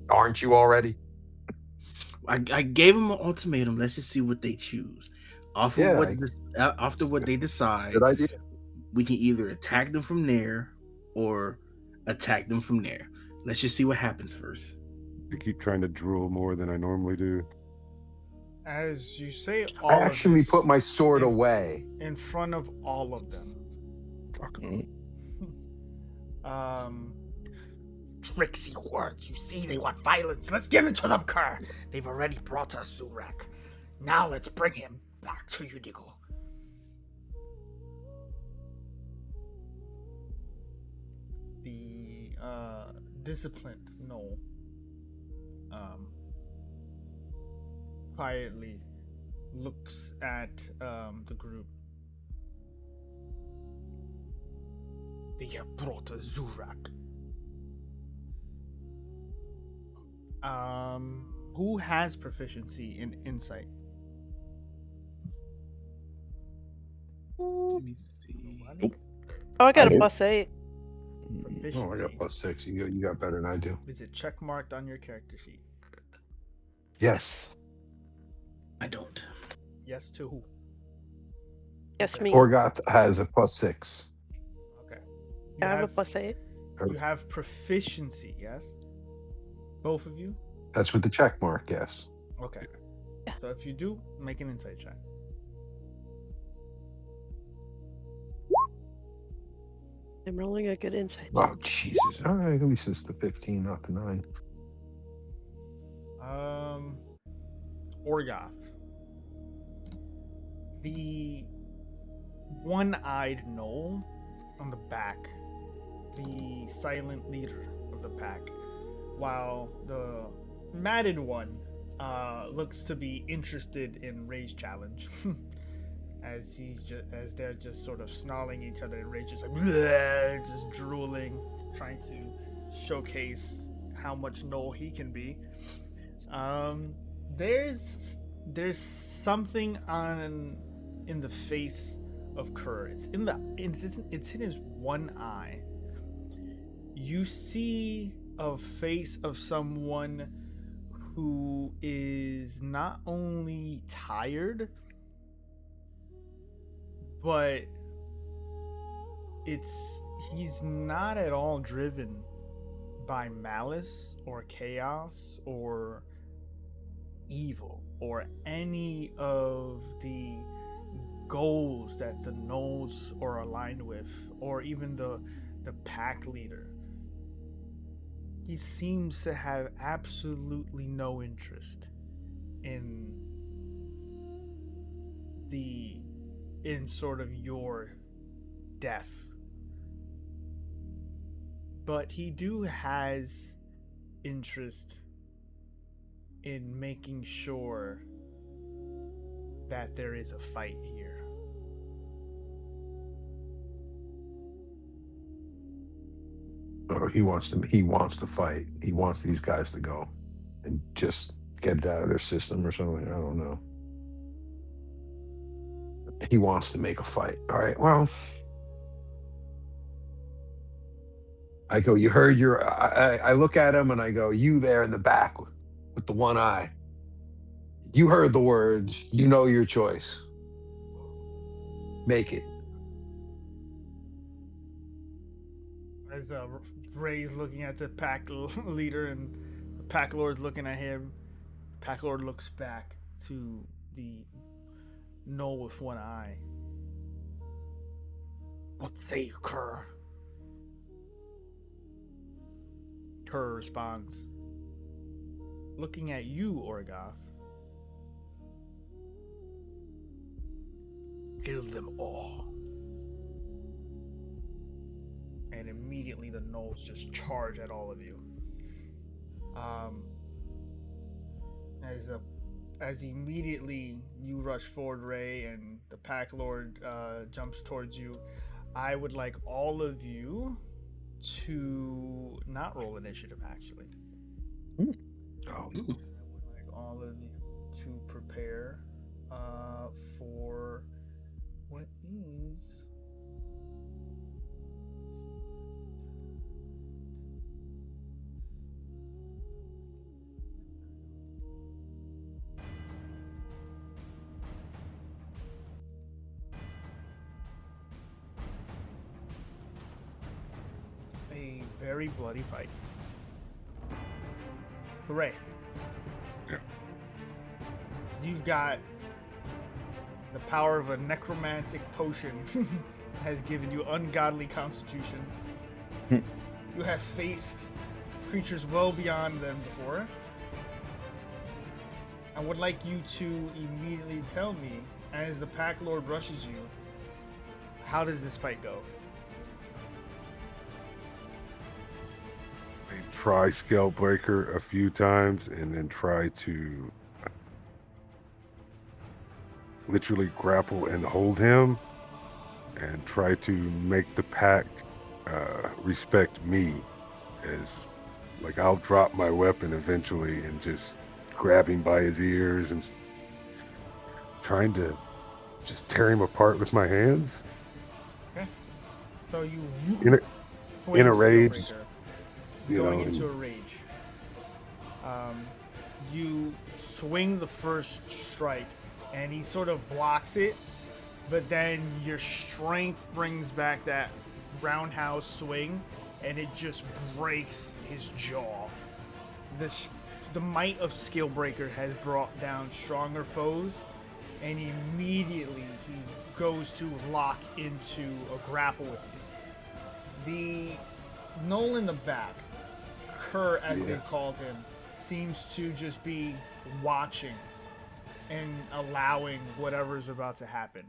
Aren't you already? I gave them an ultimatum. Let's just see what they choose. After what they decide, Good idea. we can either attack them from there or attack them from there. Let's just see what happens first. I keep trying to drool more than I normally do. As you say all I of actually this put my sword in- away. in front of all of them. Fuck. Tricksy words. You see, they want violence. Let's give it to them, Kerr. They've already brought us Zzuh'Rak. Now let's bring him back to Udigo. The disciplined Noel quietly looks at the group. They have brought us Zzuh'Rak. Who has proficiency in insight? Let me see. Oh, I got I a do. +8. Proficiency. Oh, I got +6. You got better than I do. Is it check marked on your character sheet? Yes. I don't. Yes to who? Yes, me. Orgoth has a +6. Okay. I have a +8. You have proficiency, yes? Both of you? That's with the check mark, yes. Okay. Yeah. So if you do, make an insight check. I'm rolling a good insight. Oh, Jesus. All right, at least it's the 15, not the 9. Orgoth. The one-eyed gnoll on the back, the silent leader of the pack, while the matted one looks to be interested in Ray's challenge. As they're just sort of snarling each other, and Ray just like bleh, just drooling, trying to showcase how much Noel he can be. There's something in the face of Kerr. It's in his one eye. You see a face of someone who is not only tired, but he's not at all driven by malice or chaos or evil or any of the goals that the gnolls are aligned with, or even the pack leader. He seems to have absolutely no interest in sort of your death. But he has interest in making sure that there is a fight here. Oh, he wants to fight. He wants these guys to go and just get it out of their system or something. I don't know. He wants to make a fight. All right, well, I go, you heard I look at him and I go, you there in the back with the one eye. You heard the words. You know your choice. Make it. As Ray's looking at the pack leader and the pack lord's looking at him, pack lord looks back to the gnoll with one eye. What say you, Kerr? Kerr responds, looking at you, Orgoth. Kill them all. And immediately the gnolls just charge at all of you. Um, as immediately you rush forward, Ray, and the Pack Lord jumps towards you, I would like all of you to not roll initiative, actually. Oh. I would like all of you to prepare for what is a very bloody fight. Hooray. Yeah. You've got the power of a necromantic potion has given you ungodly constitution. You have faced creatures well beyond them before. I would like you to immediately tell me, as the Pack Lord rushes you, how does this fight go? I try Scalebreaker a few times and then try to literally grapple and hold him and try to make the pack respect me, as like I'll drop my weapon eventually and just grab him by his ears and trying to just tear him apart with my hands. Okay. So you In a rage, going into a rage. You swing the first strike, and he sort of blocks it, but then your strength brings back that roundhouse swing, and it just breaks his jaw. The might of Scalebreaker has brought down stronger foes, and immediately he goes to lock into a grapple with you. The Knoll in the back, Kerr as they called him, seems to just be watching and allowing whatever's about to happen.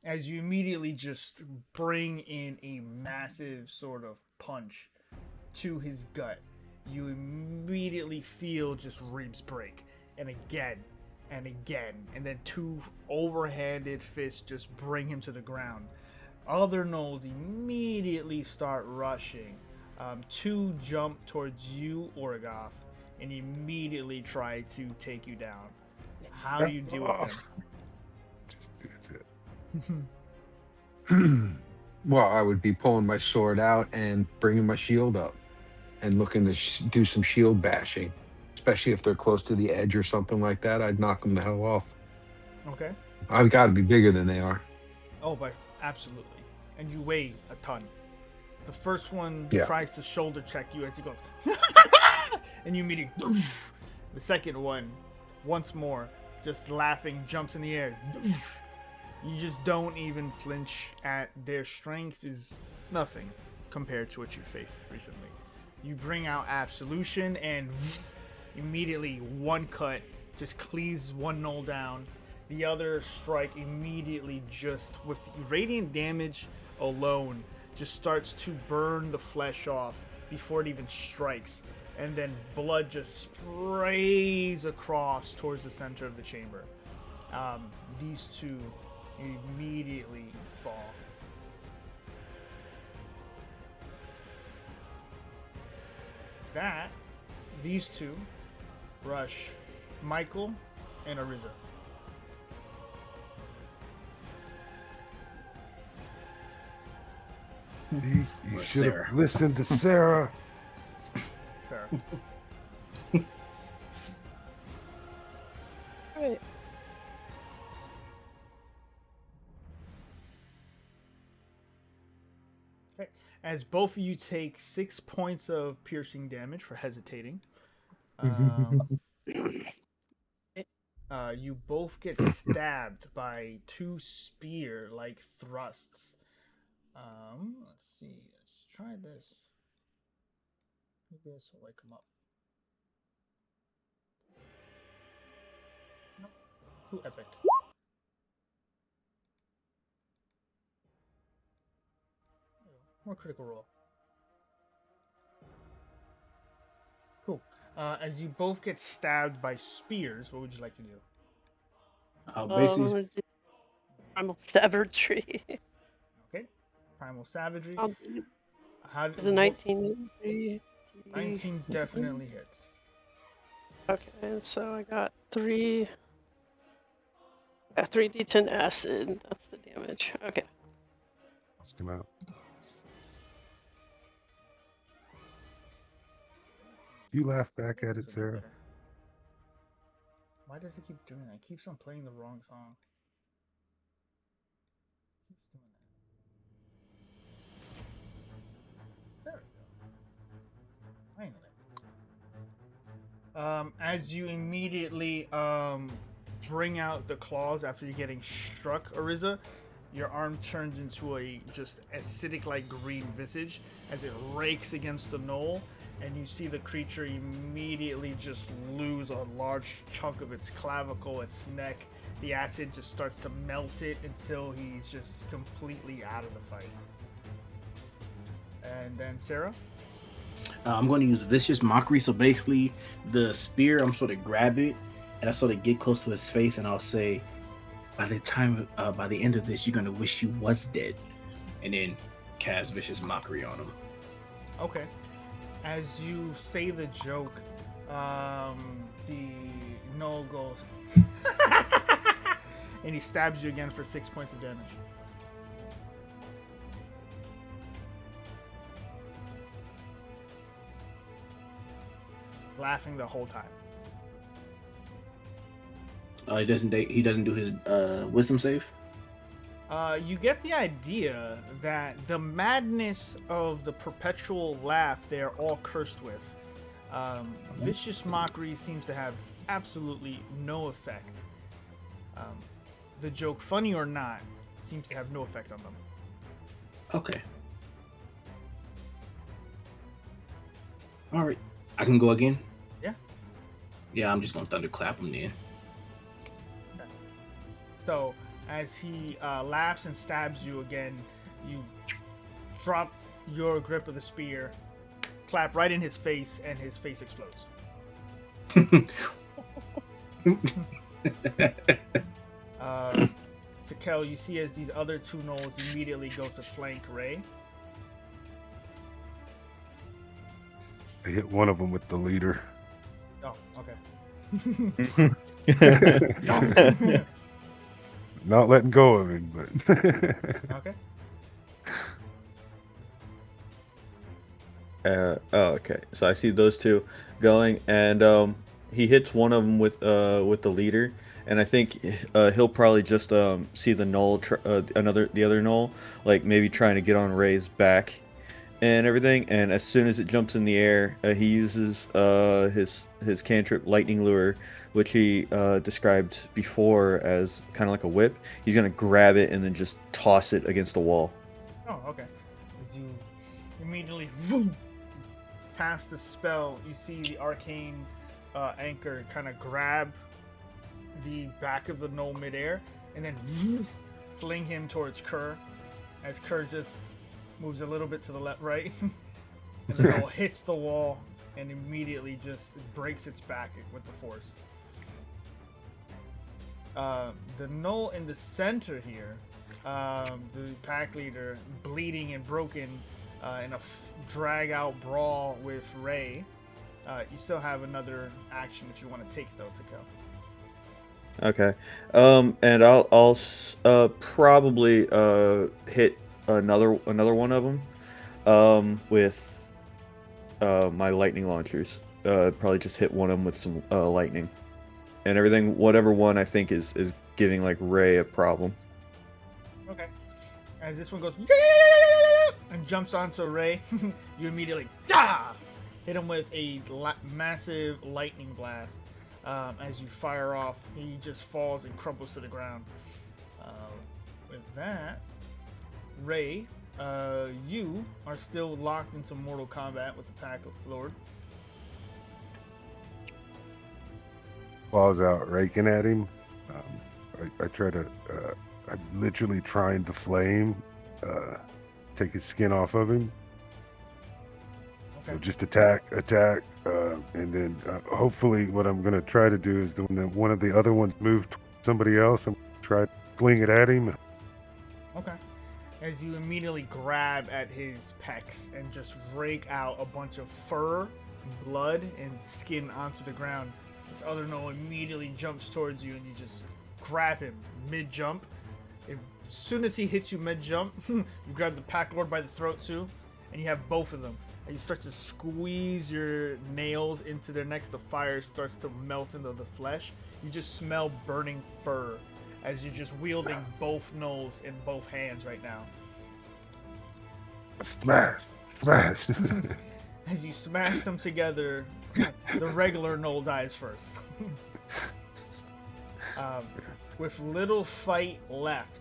As you immediately just bring in a massive sort of punch to his gut, you immediately feel just ribs break, and again, and then two overhanded fists just bring him to the ground. Other gnolls immediately start rushing. Two jump towards you, Orgoth, and immediately try to take you down. How do you deal with them? Just that's it. Well, I would be pulling my sword out and bringing my shield up and looking to do some shield bashing, especially if they're close to the edge or something like that. I'd knock them the hell off. Okay. I've got to be bigger than they are. Oh, but absolutely. And you weigh a ton. The first one tries to shoulder check you as he goes, and you immediately. The second one, once more, just laughing, jumps in the air. You just don't even flinch at their strength is nothing compared to what you faced recently. You bring out Absolution, and immediately one cut just cleaves one gnoll down. The other strike immediately, just with the radiant damage alone, just starts to burn the flesh off before it even strikes. And then blood just sprays across towards the center of the chamber. These two immediately fall. These two rush Michael and Ariza. You should have listened to Sarah. Fair. All right. Okay. As both of you take 6 points of piercing damage for hesitating, you both get stabbed by two spear-like thrusts. Let's see. Let's try this. Maybe this will wake him up. No, too epic. More critical roll. As you both get stabbed by spears, what would you like to do? I'll I'm basically gonna do primal savagery. Okay, primal savagery. I'll do How Is a 19? 19 definitely hits. Okay, so I got 3d10 acid. That's the damage. Okay. Let's come out. You laugh back at it, Sarah. Why does it keep doing that? It keeps on playing the wrong song. Keeps doing that. There we go. Finally. As you immediately bring out the claws after you're getting struck, Ariza, your arm turns into a just acidic-like green visage as it rakes against the knoll, and you see the creature immediately just lose a large chunk of its clavicle, its neck. The acid just starts to melt it until he's just completely out of the fight. And then Sarah? I'm going to use vicious mockery. So basically, the spear, I'm sort of grab it, and I sort of get close to his face, and I'll say, by the end of this, you're going to wish you was dead. And then cast vicious mockery on him. Okay. As you say the joke, the gnoll goes, and he stabs you again for 6 points of damage. Laughing the whole time. He doesn't do his wisdom save. You get the idea that the madness of the perpetual laugh they're all cursed with. Vicious mockery seems to have absolutely no effect. The joke, funny or not, seems to have no effect on them. Okay. All right. I can go again? Yeah. Yeah, I'm just going to thunderclap him then. Okay. So, as he laughs and stabs you again, you drop your grip of the spear, clap right in his face, and his face explodes. Tekel, you see as these other two gnolls immediately go to flank Ray. I hit one of them with the leader. Oh, okay. Not letting go of him, but Okay. Okay. So I see those two going, and he hits one of them with the leader, and I think he'll probably just see the gnoll, the other gnoll, like maybe trying to get on Ray's back, and everything. And as soon as it jumps in the air, he uses his cantrip lightning lure, which he described before as kind of like a whip. He's gonna grab it and then just toss it against the wall. Oh, okay. As you immediately cast the spell, you see the arcane anchor kind of grab the back of the gnoll midair and then fling him towards Kerr, as Kerr just moves a little bit to the left, right, and the gnoll hits the wall and immediately just breaks its back with the force. The gnoll in the center here, the pack leader, bleeding and broken in a drag-out brawl with Ray. You still have another action if you want to take, though, to go. Okay. And I'll probably hit another one of them with my lightning launchers. Probably just hit one of them with some lightning and everything. Whatever one I think is giving like Ray a problem. Okay. As this one goes and jumps onto Ray, you immediately hit him with a massive lightning blast. As you fire off, he just falls and crumples to the ground. With that, Ray, you are still locked into mortal combat with the Pack Lord. claws out, raking at him. I try to, I'm literally trying to flame, take his skin off of him. So Okay. just attack, and then hopefully what I'm going to try to do is when one of the other ones move to somebody else, I'm going to try to fling it at him. Okay. As you immediately grab at his pecs and just rake out a bunch of fur, blood, and skin onto the ground, this other gnoll immediately jumps towards you and you just grab him mid-jump. As soon as he hits you mid-jump, you grab the pack lord by the throat too, and you have both of them. And you start to squeeze your nails into their necks. The fire starts to melt into the flesh. You just smell burning fur as you're just wielding both gnolls in both hands right now. Smash. As you smash them together, the regular gnoll dies first. With little fight left,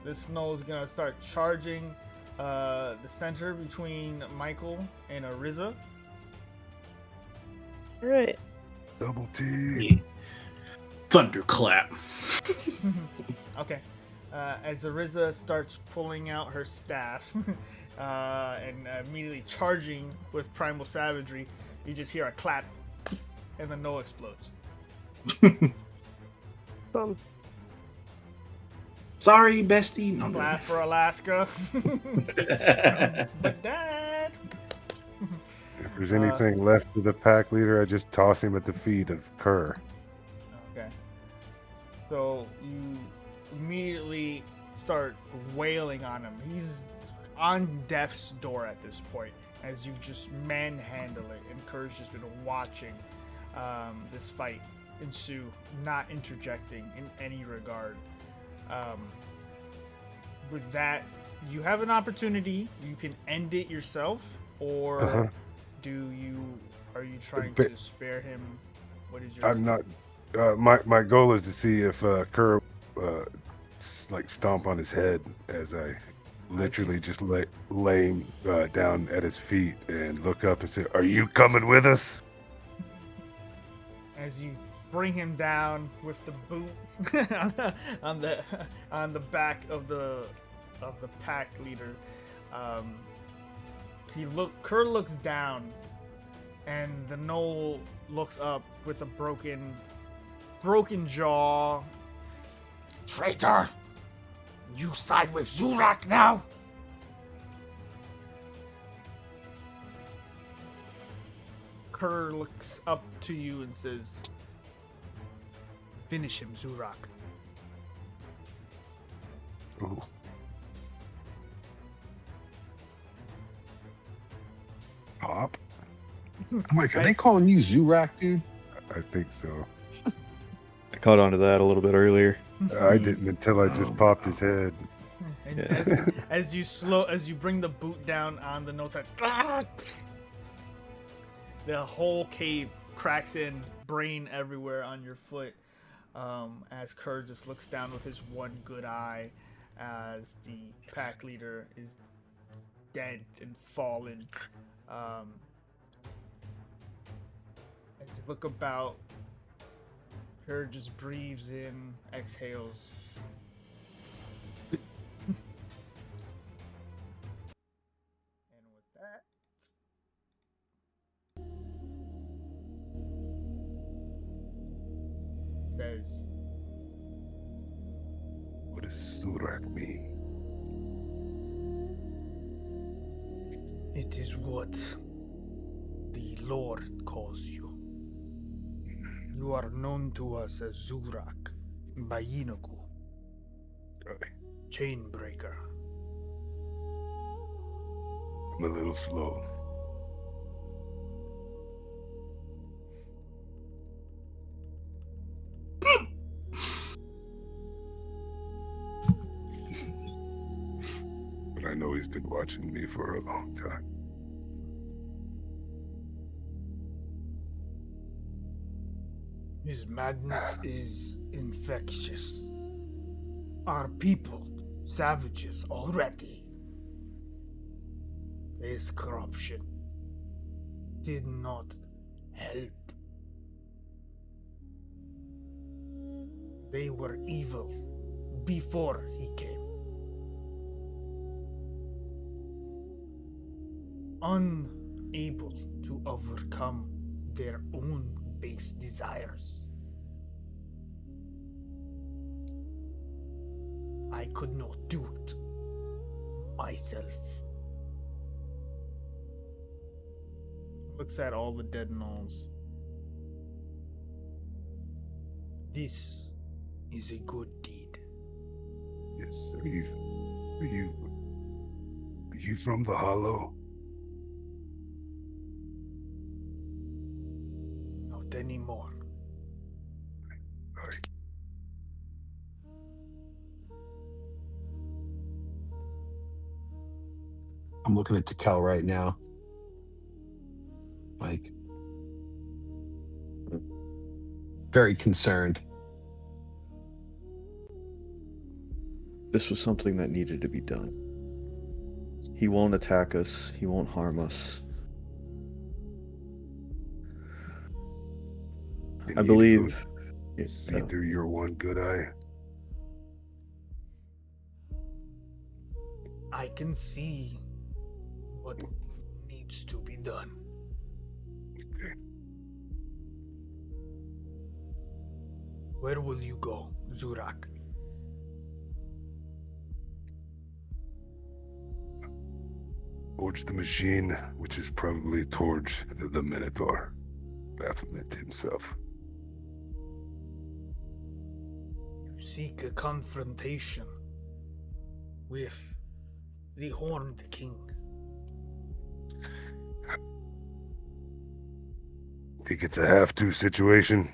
this gnoll is going to start charging the center between Michael and Ariza. All right. Double T. Yeah. Thunderclap. Okay. As Ariza starts pulling out her staff and immediately charging with primal savagery, you just hear a clap, and the gnoll explodes. Sorry, bestie. No, Clap for Alaska. But Dad. If there's anything left of the pack leader, I just toss him at the feet of Kerr. Okay. So you immediately start wailing on him. He's on death's door at this point, as you just manhandle it, and Kerr's just been watching this fight ensue, not interjecting in any regard. With that, you have an opportunity. You can end it yourself, or are you trying to spare him? What is your? I'm not. My goal is to see if Kerr stomp on his head as I literally just lay him down at his feet and look up and say, "Are you coming with us?" As you bring him down with the boot on the back of the pack leader, Kerr looks down, and the gnoll looks up with a broken jaw. Traitor! You side with Zzuh'Rak now? Kerr looks up to you and says, "Finish him, Zzuh'Rak." Ooh. Pop? Mike, are they calling you Zzuh'Rak, dude? I think so. I caught on to that a little bit earlier. I didn't until I just popped his head. And Yeah. as you bring the boot down on the nose side, the whole cave cracks in, brain everywhere on your foot. As Kerr just looks down with his one good eye, as the pack leader is dead and fallen. As you look about, Kerr just breathes in, exhales. And with that, says, What does Zzuh'Rak mean? "It is what the Lord calls you. You are known to us as Zzuh'Rak, Bayinaku, Chainbreaker." I'm a little slow. But I know he's been watching me for a long time. His madness is infectious. Our people, savages already. His corruption did not help. They were evil before he came. able to overcome their own base desires. I could not do it myself. Looks at all the dead gnolls. This is a good deed. Yes, are you from the Hollow? Not anymore. Sorry. I'm looking at Tekel right now. Like, very concerned. This was something that needed to be done. He won't attack us. He won't harm us. You I need believe. to see through your one good eye. I can see what needs to be done. Okay. Where will you go, Zzuh'Rak? Towards the machine, which is probably towards the Minotaur. Baphomet himself. You seek a confrontation with the Horned King. Think it's a have-to situation?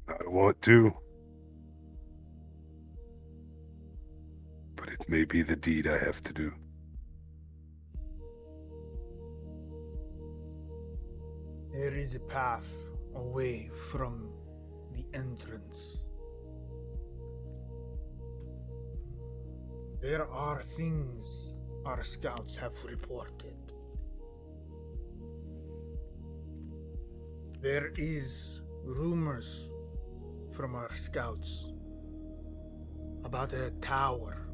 I want to. But it may be the deed I have to do. There is a path away from the entrance. There are things our scouts have reported. There is rumors from our scouts about a tower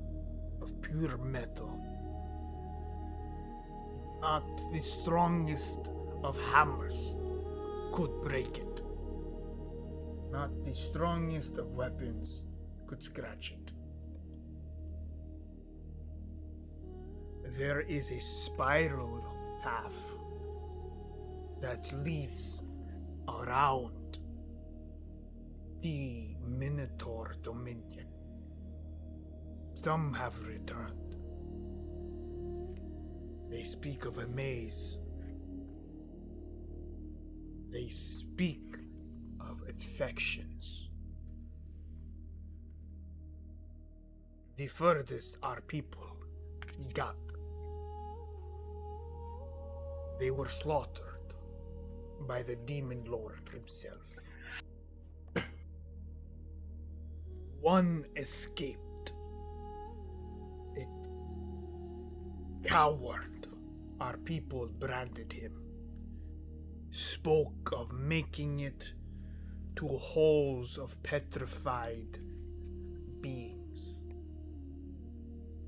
of pure metal. Not the strongest of hammers could break it. Not the strongest of weapons could scratch it. There is a spiral path that leads around the Minotaur Dominion. Some have returned. They speak of a maze. They speak of infections. The furthest our people got, they were slaughtered by the Demon Lord himself. One escaped. It coward. Our people branded him. Spoke of making it to holes of petrified beings.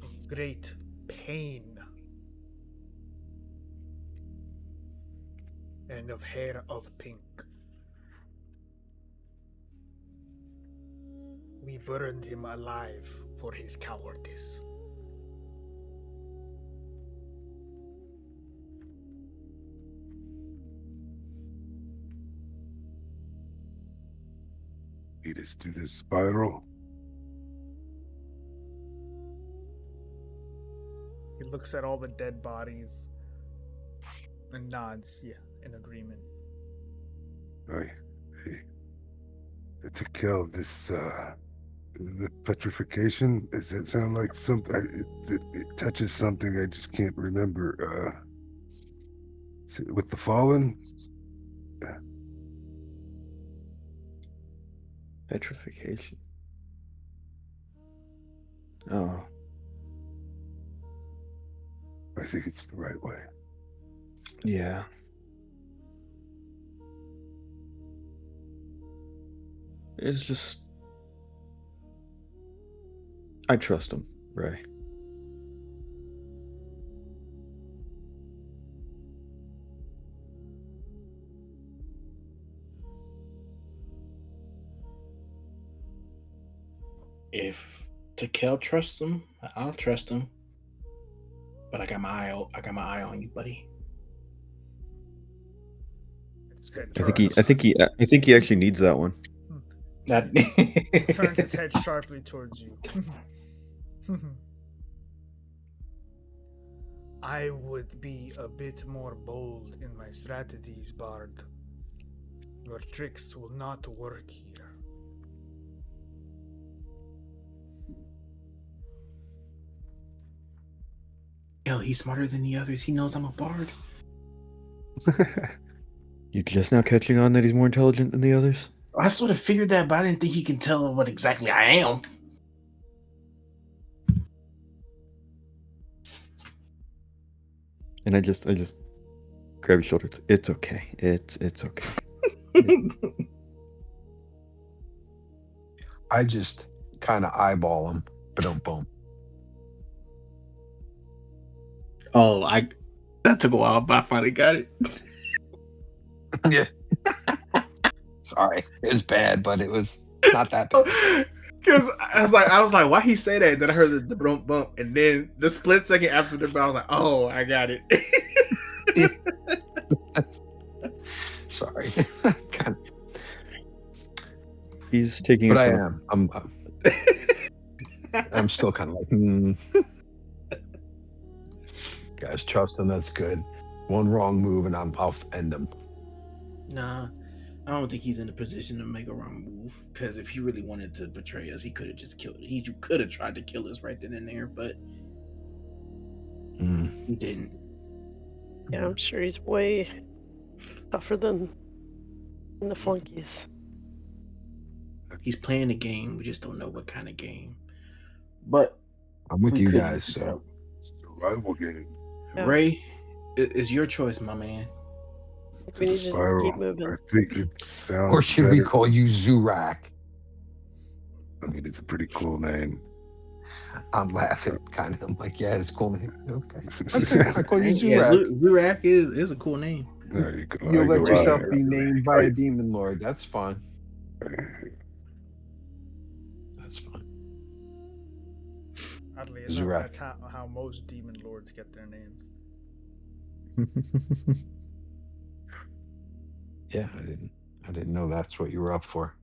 In great pain. And of hair of pink. We burned him alive for his cowardice. Lead us to this spiral. He looks at all the dead bodies and nods, yeah, in agreement. To kill this, the petrification, does that sound like something? It touches something I just can't remember. With the fallen? Petrification. Oh. I think it's the right way. It's just... I trust him, Ray. If Takel trusts him, I'll trust him. But I got my eye on you, buddy. It's good. I think he actually needs that one. That Turns his head sharply towards you. I would be a bit more bold in my strategies, Bard. Your tricks will not work here. Hell, he's smarter than the others. He knows I'm a bard. You just now catching on that he's more intelligent than the others? I sort of figured that, but I didn't think he can tell what exactly I am. And I just grab his shoulder. It's okay. It's okay. I just kind of eyeball him, but don't boom. Oh, that took a while, but I finally got it. Yeah. Sorry, it was bad, but it was not that bad. Because I was like, why he say that? And then I heard the bump bump, and then the split second after the bump, I was like, oh, I got it. Sorry. He's taking. But I am. I'm still kind of like, Guys, trust him. That's good. One wrong move, and I'll end him. Nah, I don't think he's in a position to make a wrong move. Because if he really wanted to betray us, he could have just killed. He could have tried to kill us right then and there, but he didn't. Yeah, I'm sure he's way tougher than the flunkies. He's playing the game. We just don't know what kind of game. But I'm with we you could guys. use the So help. Survival game. Yeah. Ray, it's your choice, my man. We need to Spiral. keep moving. I think it sounds. or should we better. call you Zzuh'Rak? I mean, it's a pretty cool name. I'm laughing, kind of. I'm like, yeah, it's a cool name. Okay. I call you Yeah, Zzuh'Rak. Zzuh'Rak is a cool name. Yeah, you could You'll let go yourself out. be named by a demon lord. That's fine. That's fine. Oddly Zzuh'Rak. enough, that's how most demon lords get their names. Yeah, I didn't know that's what you were up for.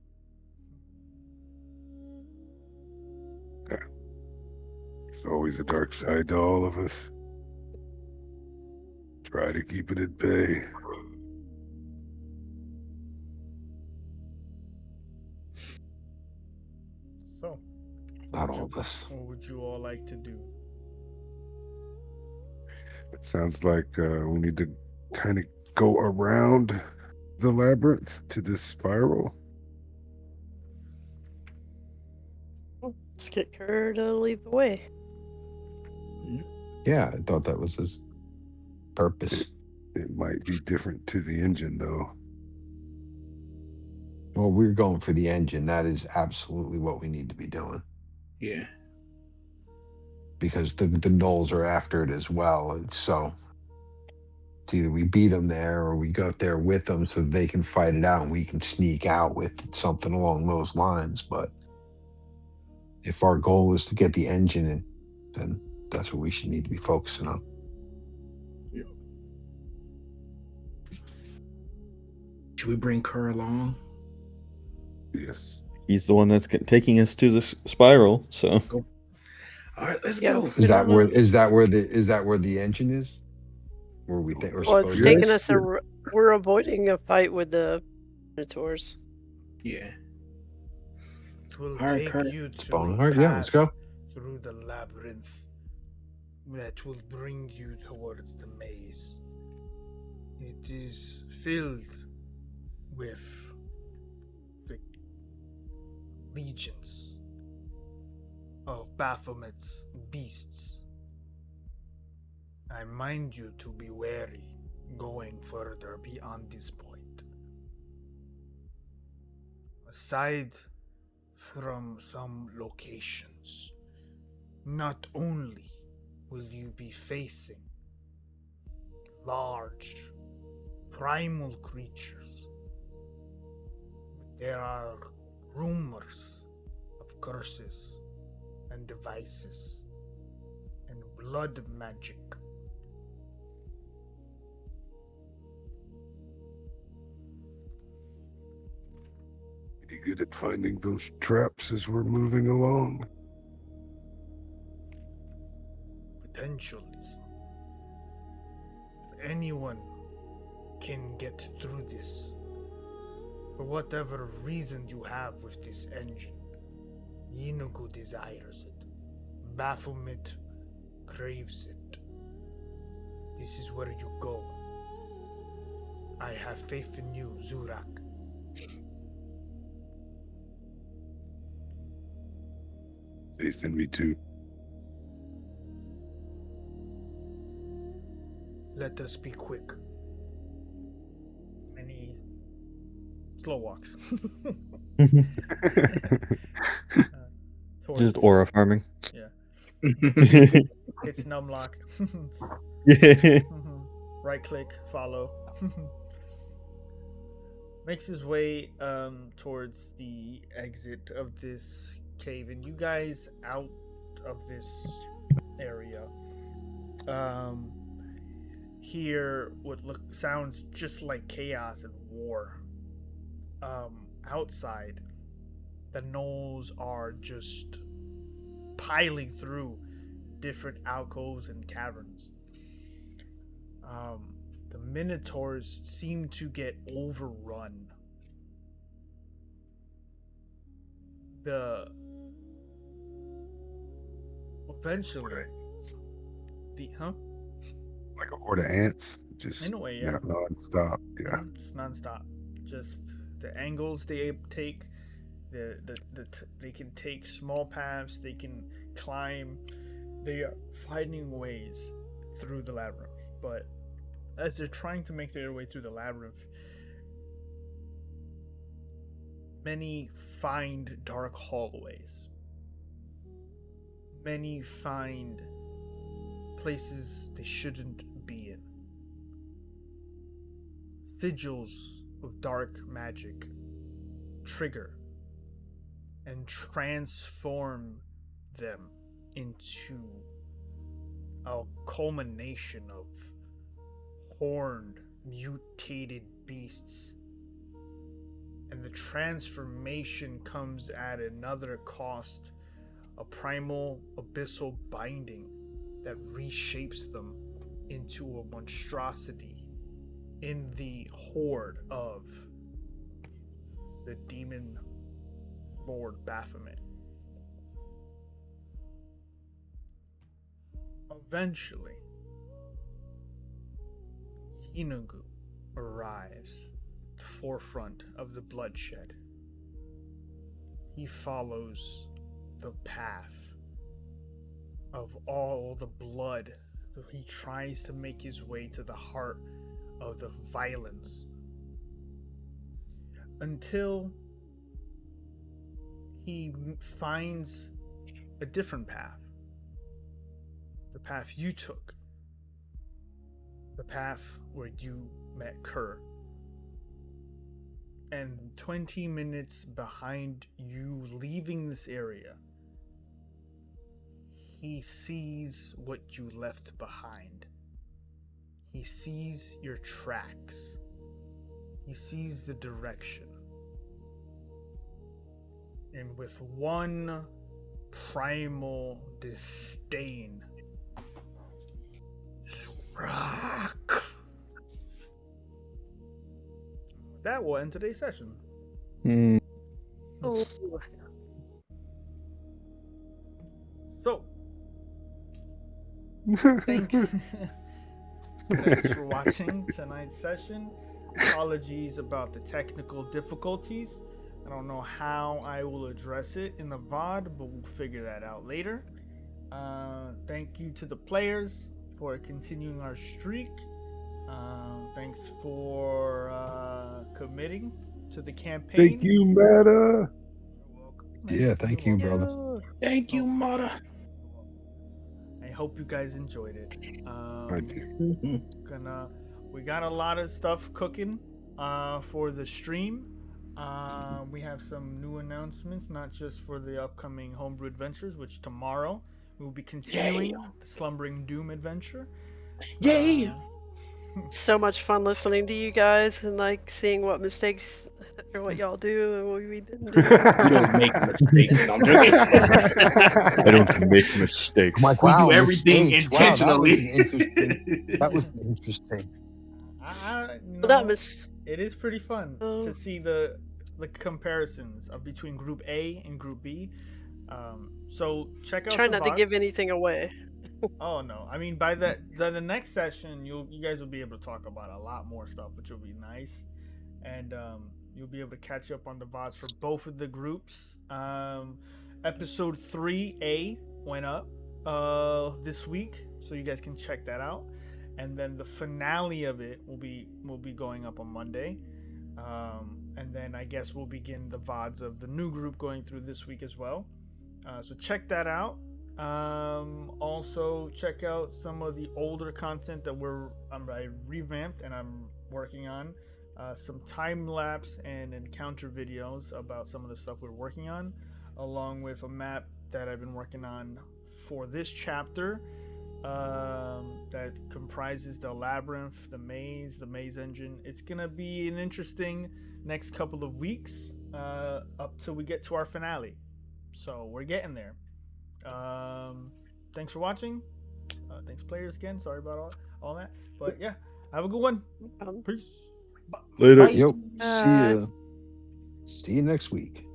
There's always a dark side to all of us. Try to keep it at bay. So, Not all of us. what would you all like to do? It sounds like we need to kind of go around the labyrinth to this spiral. Let's get Kerr to lead the way. Yeah, I thought that was his purpose. It might be different to the engine, though. Well, we're going for the engine. That is absolutely what we need to be doing. Yeah. Because the gnolls are after it as well. And so it's either we beat them there or we go there with them so they can fight it out and we can sneak out with it, something along those lines. But if our goal is to get the engine in, then that's what we should need to be focusing on. Should we bring Kerr along? Yes. He's the one that's taking us to this spiral. So All right, let's Yeah. go. Is that where the engine is? Where we think we're Well, it's supposed taking to? us we're avoiding a fight with the Minotaurs. Yeah. It will All right, take Kurt. you to Bonehart, a yeah, let's path go. through the labyrinth that will bring you towards the maze. It is filled with the legions of Baphomet's beasts. I mind you to be wary going further beyond this point. Aside from some locations, not only will you be facing large primal creatures, there are rumors of curses and devices and blood magic. Pretty good at finding those traps as we're moving along. Potentially. If anyone can get through this, for whatever reason you have with this engine, Yinugu desires it. Baphomet craves it. This is where you go. I have faith in you, Zzuh'Rak. Faith in me too. Let us be quick. Many slow walks. Just aura farming. Yeah. It's numlock. Yeah. Right click, follow. Makes his way towards the exit of this cave, and you guys out of this area hear what sounds just like chaos and war. Outside, the gnolls are just piling through different alcoves and caverns. The minotaurs seem to get overrun. Eventually, Like a horde of ants, just in a way, yeah. non-stop. Yeah. Just non-stop. Just the angles they take, they can take small paths, they can climb. They are finding ways through the labyrinth, but as they're trying to make their way through the labyrinth, many find dark hallways. Many find places they shouldn't be in. Sigils of dark magic trigger and transform them into a culmination of horned, mutated beasts. And the transformation comes at another cost, a primal abyssal binding that reshapes them into a monstrosity in the horde of the demon lord Baphomet. Eventually, Yinugu arrives at the forefront of the bloodshed. He follows the path of all the blood. He tries to make his way to the heart of the violence until he finds a different path. The path you took. The path where you met Kerr. And 20 minutes behind you leaving this area, he sees what you left behind. He sees your tracks. He sees the direction. And with one primal disdain, Zzuh'Rak. That will end today's session. Oh. So, thanks for watching tonight's session. Apologies about the technical difficulties. I don't know how I will address it in the VOD, but we'll figure that out later. Thank you to the players for continuing our streak. Thanks for committing to the campaign. Thank you, Mada. You're welcome. Yeah, thank you, brother. Thank you, Mada. I hope you guys enjoyed it. I do. We got a lot of stuff cooking for the stream. We have some new announcements, not just for the upcoming homebrew adventures, which tomorrow we will be continuing the Slumbering Doom adventure. Yay! So much fun listening to you guys and like seeing what mistakes or what y'all do and what we didn't do. We don't make mistakes. No, I'm joking. I don't make mistakes. I'm like, We wow, do everything mistakes. Wow, intentionally. that was interesting. Well, that miss. It is pretty fun to see the comparisons of between Group A and Group B. So check out. Try not to give anything away. Oh no! I mean, by the next session, you guys will be able to talk about a lot more stuff, which will be nice, and you'll be able to catch up on the VODs for both of the groups. Episode 3A went up this week, so you guys can check that out, and then the finale of it will be going up on Monday, and then I guess we'll begin the VODs of the new group going through this week as well. So check that out. Also check out some of the older content that I revamped and I'm working on, some time-lapse and encounter videos about some of the stuff we're working on, along with a map that I've been working on for this chapter, that comprises the labyrinth, the maze engine. It's gonna be an interesting next couple of weeks, up till we get to our finale, so we're getting there. Thanks for watching. Thanks players again. Sorry about all that. But yeah, have a good one. Peace. Later. Yep. See you next week.